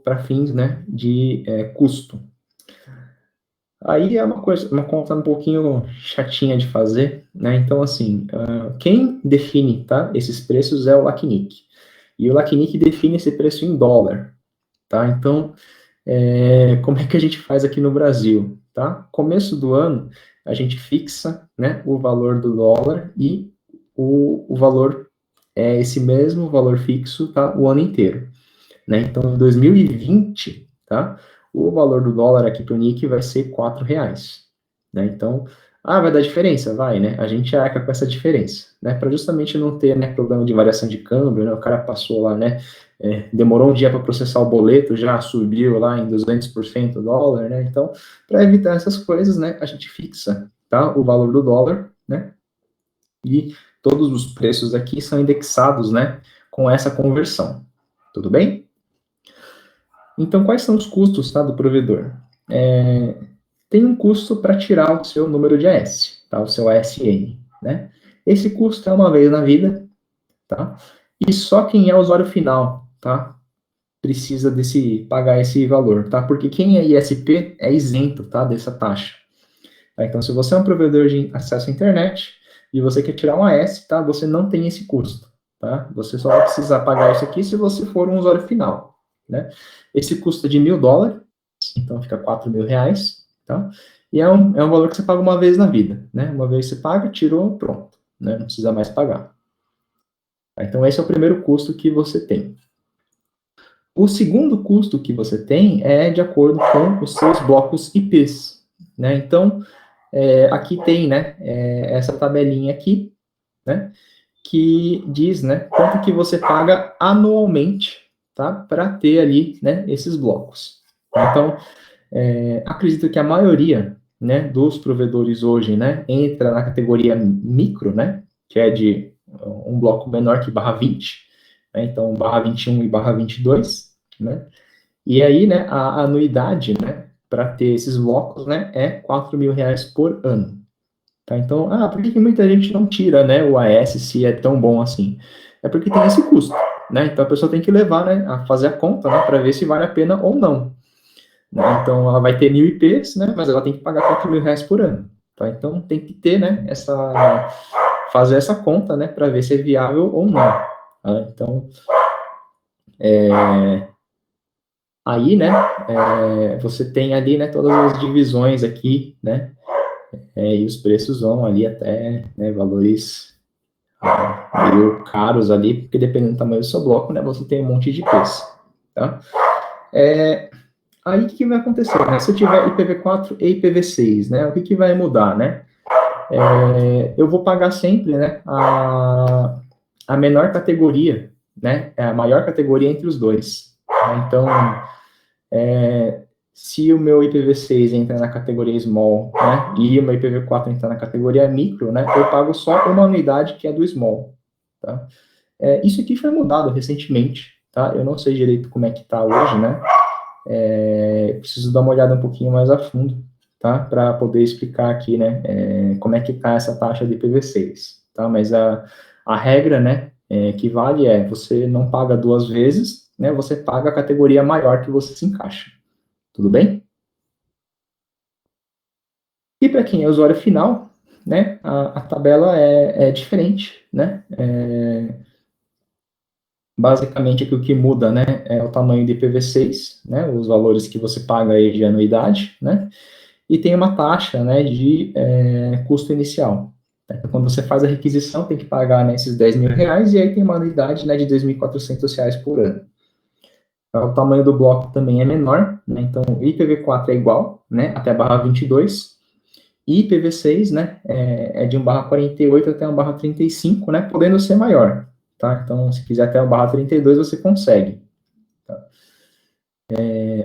para fins, né, de custo? Aí é uma conta um pouquinho chatinha de fazer, né, então, assim, quem define, tá, esses preços é o LACNIC, e o LACNIC define esse preço em dólar, tá, então, como é que a gente faz aqui no Brasil, tá? Começo do ano, a gente fixa, né, o valor do dólar e o valor é esse mesmo valor fixo, tá? O ano inteiro, né? Então, em 2020, tá? O valor do dólar aqui para o NIC vai ser R$ 4, né? Então, vai dar diferença? Vai, né? A gente arca com essa diferença, né? Para justamente não ter, né, problema de variação de câmbio, né? O cara passou lá, né? Demorou um dia para processar o boleto, já subiu lá em 200% o dólar, né? Então, para evitar essas coisas, né? A gente fixa, tá? O valor do dólar, né? E todos os preços aqui são indexados, né? Com essa conversão. Tudo bem? Então, quais são os custos, tá, do provedor? Tem um custo para tirar o seu número de AS, tá, o seu ASN, né? Esse custo é uma vez na vida, tá? E só quem é usuário final, tá, precisa pagar esse valor, tá? Porque quem é ISP é isento, tá, dessa taxa. Tá? Então, se você é um provedor de acesso à internet e você quer tirar um AS, tá, você não tem esse custo, tá? Você só vai precisar pagar isso aqui se você for um usuário final, né? Esse custa de US$ 1.000, então fica R$ 4.000, tá? E é um valor que você paga uma vez na vida, né? Uma vez você paga, tirou, pronto, né? Não precisa mais pagar. Tá? Então, esse é o primeiro custo que você tem. O segundo custo que você tem é de acordo com os seus blocos IPs, né? Então, aqui tem, né, essa tabelinha aqui, né, que diz, né, quanto que você paga anualmente, tá, para ter ali, né, esses blocos. Então, acredito que a maioria, né, dos provedores hoje, né, entra na categoria micro, né, que é de um bloco menor que /20, né, então /21 e /22, né, e aí, né, a anuidade, né, para ter esses blocos, né, é R$ 4.000 por ano. Tá? Então, por que muita gente não tira, né, o AS se é tão bom assim? É porque tem esse custo, né? Então a pessoa tem que levar, né, a fazer a conta, né, para ver se vale a pena ou não. Né? Então ela vai ter 1.000 IPs, né, mas ela tem que pagar R$ 4.000 por ano. Tá? Então tem que ter, né, fazer essa conta, né, para ver se é viável ou não. Tá? Então, aí, né, você tem ali, né, todas as divisões aqui, né, e os preços vão ali até, né, valores meio caros ali, porque dependendo do tamanho do seu bloco, né, você tem um monte de preço, tá? Aí o que vai acontecer, né? Se eu tiver IPv4 e IPv6, né, o que vai mudar, né? Eu vou pagar sempre, né, a menor categoria, né, a maior categoria entre os dois. Né? Então, se o meu IPv6 entra na categoria small, né, e o meu IPv4 entra na categoria micro, né, eu pago só uma unidade que é do small, tá? Isso aqui foi mudado recentemente, tá? Eu não sei direito como é que tá hoje, né? Preciso dar uma olhada um pouquinho mais a fundo, tá? Para poder explicar aqui, né? Como é que tá essa taxa de IPv6, tá? Mas a regra, né? Que vale você não paga duas vezes, né? Você paga a categoria maior que você se encaixa. Tudo bem? E para quem é usuário final, né? A tabela é diferente, né? Basicamente, aqui o que muda, né, é o tamanho de IPv6, né, os valores que você paga aí de anuidade, né, e tem uma taxa, né, de custo inicial. Então, quando você faz a requisição, tem que pagar, né, esses R$ 10.000, e aí tem uma anuidade, né, de R$ 2.400 por ano. Então, o tamanho do bloco também é menor, né, então o IPv4 é igual, né, até a barra 22, e IPv6, né, é de 1/48 até 1/35, né, podendo ser maior, tá? Então, se quiser até 1/32, você consegue. Tá?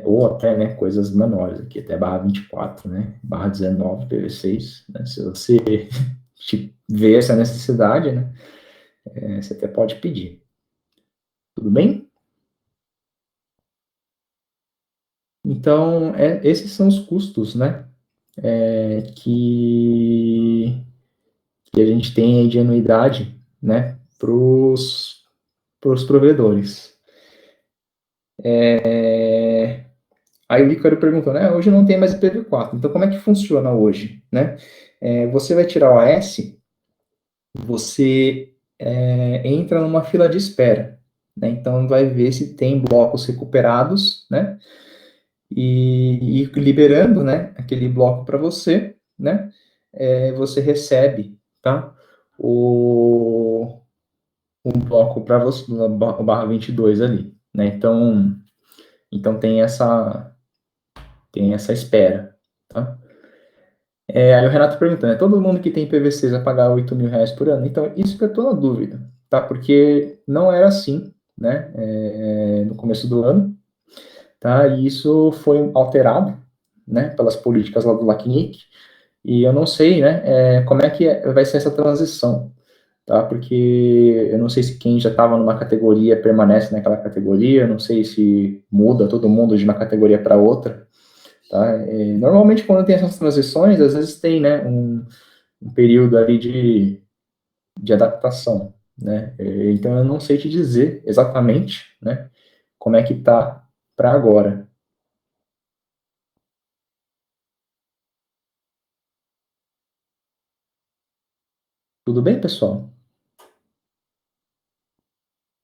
Ou até, né, coisas menores aqui, até barra 24, né, barra 19, IPv6, né, se você vê essa necessidade, né, você até pode pedir. Tudo bem? Então, esses são os custos, né, que a gente tem aí de anuidade, né, para os provedores. Aí o Ícaro perguntou, né, hoje não tem mais IPv4, então como é que funciona hoje, né? Você vai tirar o AS, você entra numa fila de espera, né? Então vai ver se tem blocos recuperados, né? E liberando, né, aquele bloco para você, né? Você recebe, tá? O bloco para você, o barra 22 ali, né? Então tem essa espera, tá? Aí o Renato perguntando, todo mundo que tem PVCs vai pagar R$ 8.000 por ano? Então, isso que eu estou na dúvida, tá? Porque não era assim, né, no começo do ano, tá? E isso foi alterado, né, pelas políticas lá do LACNIC, e eu não sei, né, como é que vai ser essa transição, tá? Porque eu não sei se quem já estava numa categoria permanece naquela categoria, eu não sei se muda todo mundo de uma categoria para outra, tá? Normalmente, quando tem essas transições, às vezes tem, né, um período ali de adaptação, né? Então, eu não sei te dizer exatamente, né, como é que tá para agora. Tudo bem, pessoal?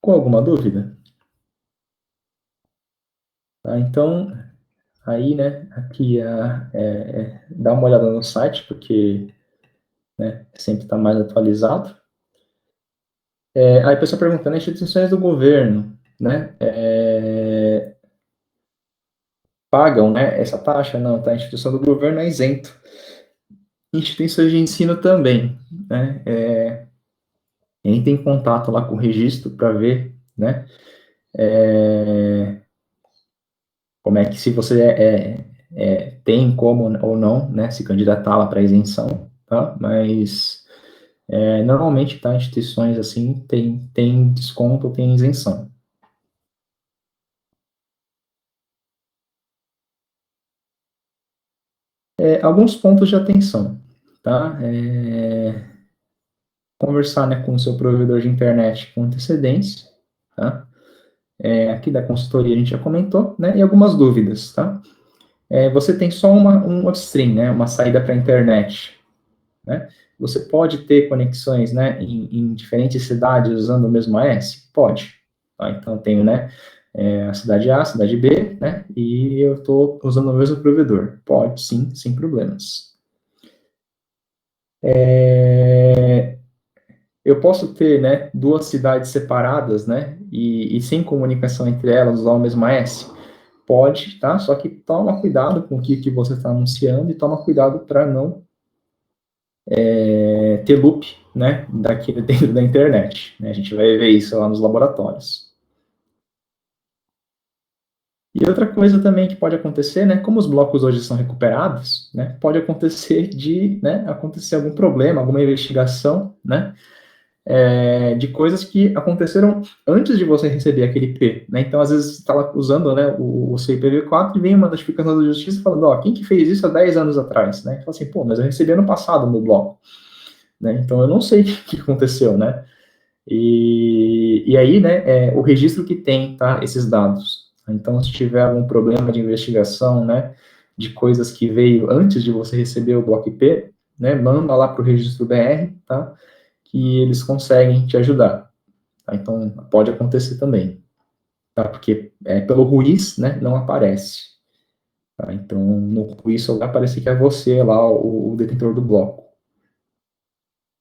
Com alguma dúvida? Tá, então, aí, né, aqui, dá uma olhada no site, porque, né, sempre está mais atualizado. Aí a pessoa perguntando, instituições do governo, né, pagam, né, essa taxa? Não, tá, a instituição do governo é isento. Instituições de ensino também, né, entre em contato lá com o registro para ver, né, como é que, se você tem como ou não, né, se candidatar lá para isenção, tá, mas normalmente, tá, instituições assim, tem desconto, tem isenção. Alguns pontos de atenção, tá, conversar, né, com o seu provedor de internet com antecedência, tá, aqui da consultoria a gente já comentou, né, e algumas dúvidas, tá. Você tem só um upstream, né, uma saída para a internet, né? Você pode ter conexões, né, em diferentes cidades usando o mesmo AS? Pode. Tá? Então, eu tenho, né, a cidade A, a cidade B, né, e eu estou usando o mesmo provedor. Pode, sim, sem problemas. Eu posso ter, né, duas cidades separadas, né, e sem comunicação entre elas, usar o mesmo AS? Pode, tá? Só que toma cuidado com o que você está anunciando e toma cuidado para não ter loop, né, daquilo dentro da internet. Né? A gente vai ver isso lá nos laboratórios. E outra coisa também que pode acontecer, né, como os blocos hoje são recuperados, né, pode acontecer né, acontecer algum problema, alguma investigação, né, de coisas que aconteceram antes de você receber aquele IP, né, então às vezes você está lá usando, né, o seu IPv4 e vem uma notificação da justiça falando, ó, quem que fez isso há 10 anos atrás, né, fala assim, pô, mas eu recebi ano passado o meu bloco, né, então eu não sei o que aconteceu, né, e aí, né, o registro que tem, tá, esses dados. Então, se tiver algum problema de investigação, né, de coisas que veio antes de você receber o bloco IP, né, manda lá para o registro BR, tá, que eles conseguem te ajudar. Tá? Então, pode acontecer também, tá, porque pelo RUIS, né, não aparece. Tá? Então, no quiz vai aparecer que é você lá, o detentor do bloco.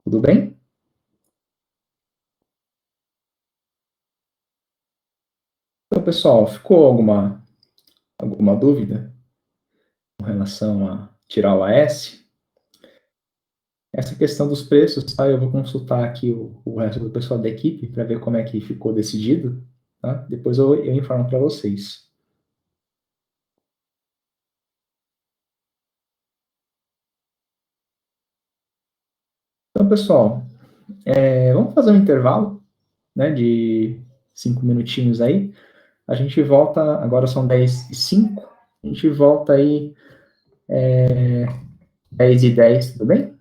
Tudo bem? Então, pessoal, ficou alguma dúvida com relação a tirar o AS? Essa questão dos preços, tá? Eu vou consultar aqui o resto do pessoal da equipe para ver como é que ficou decidido, tá? Depois eu informo para vocês. Então, pessoal, vamos fazer um intervalo, né, de 5 minutinhos aí. A gente volta, agora são 10h05, a gente volta aí 10h10, tudo bem?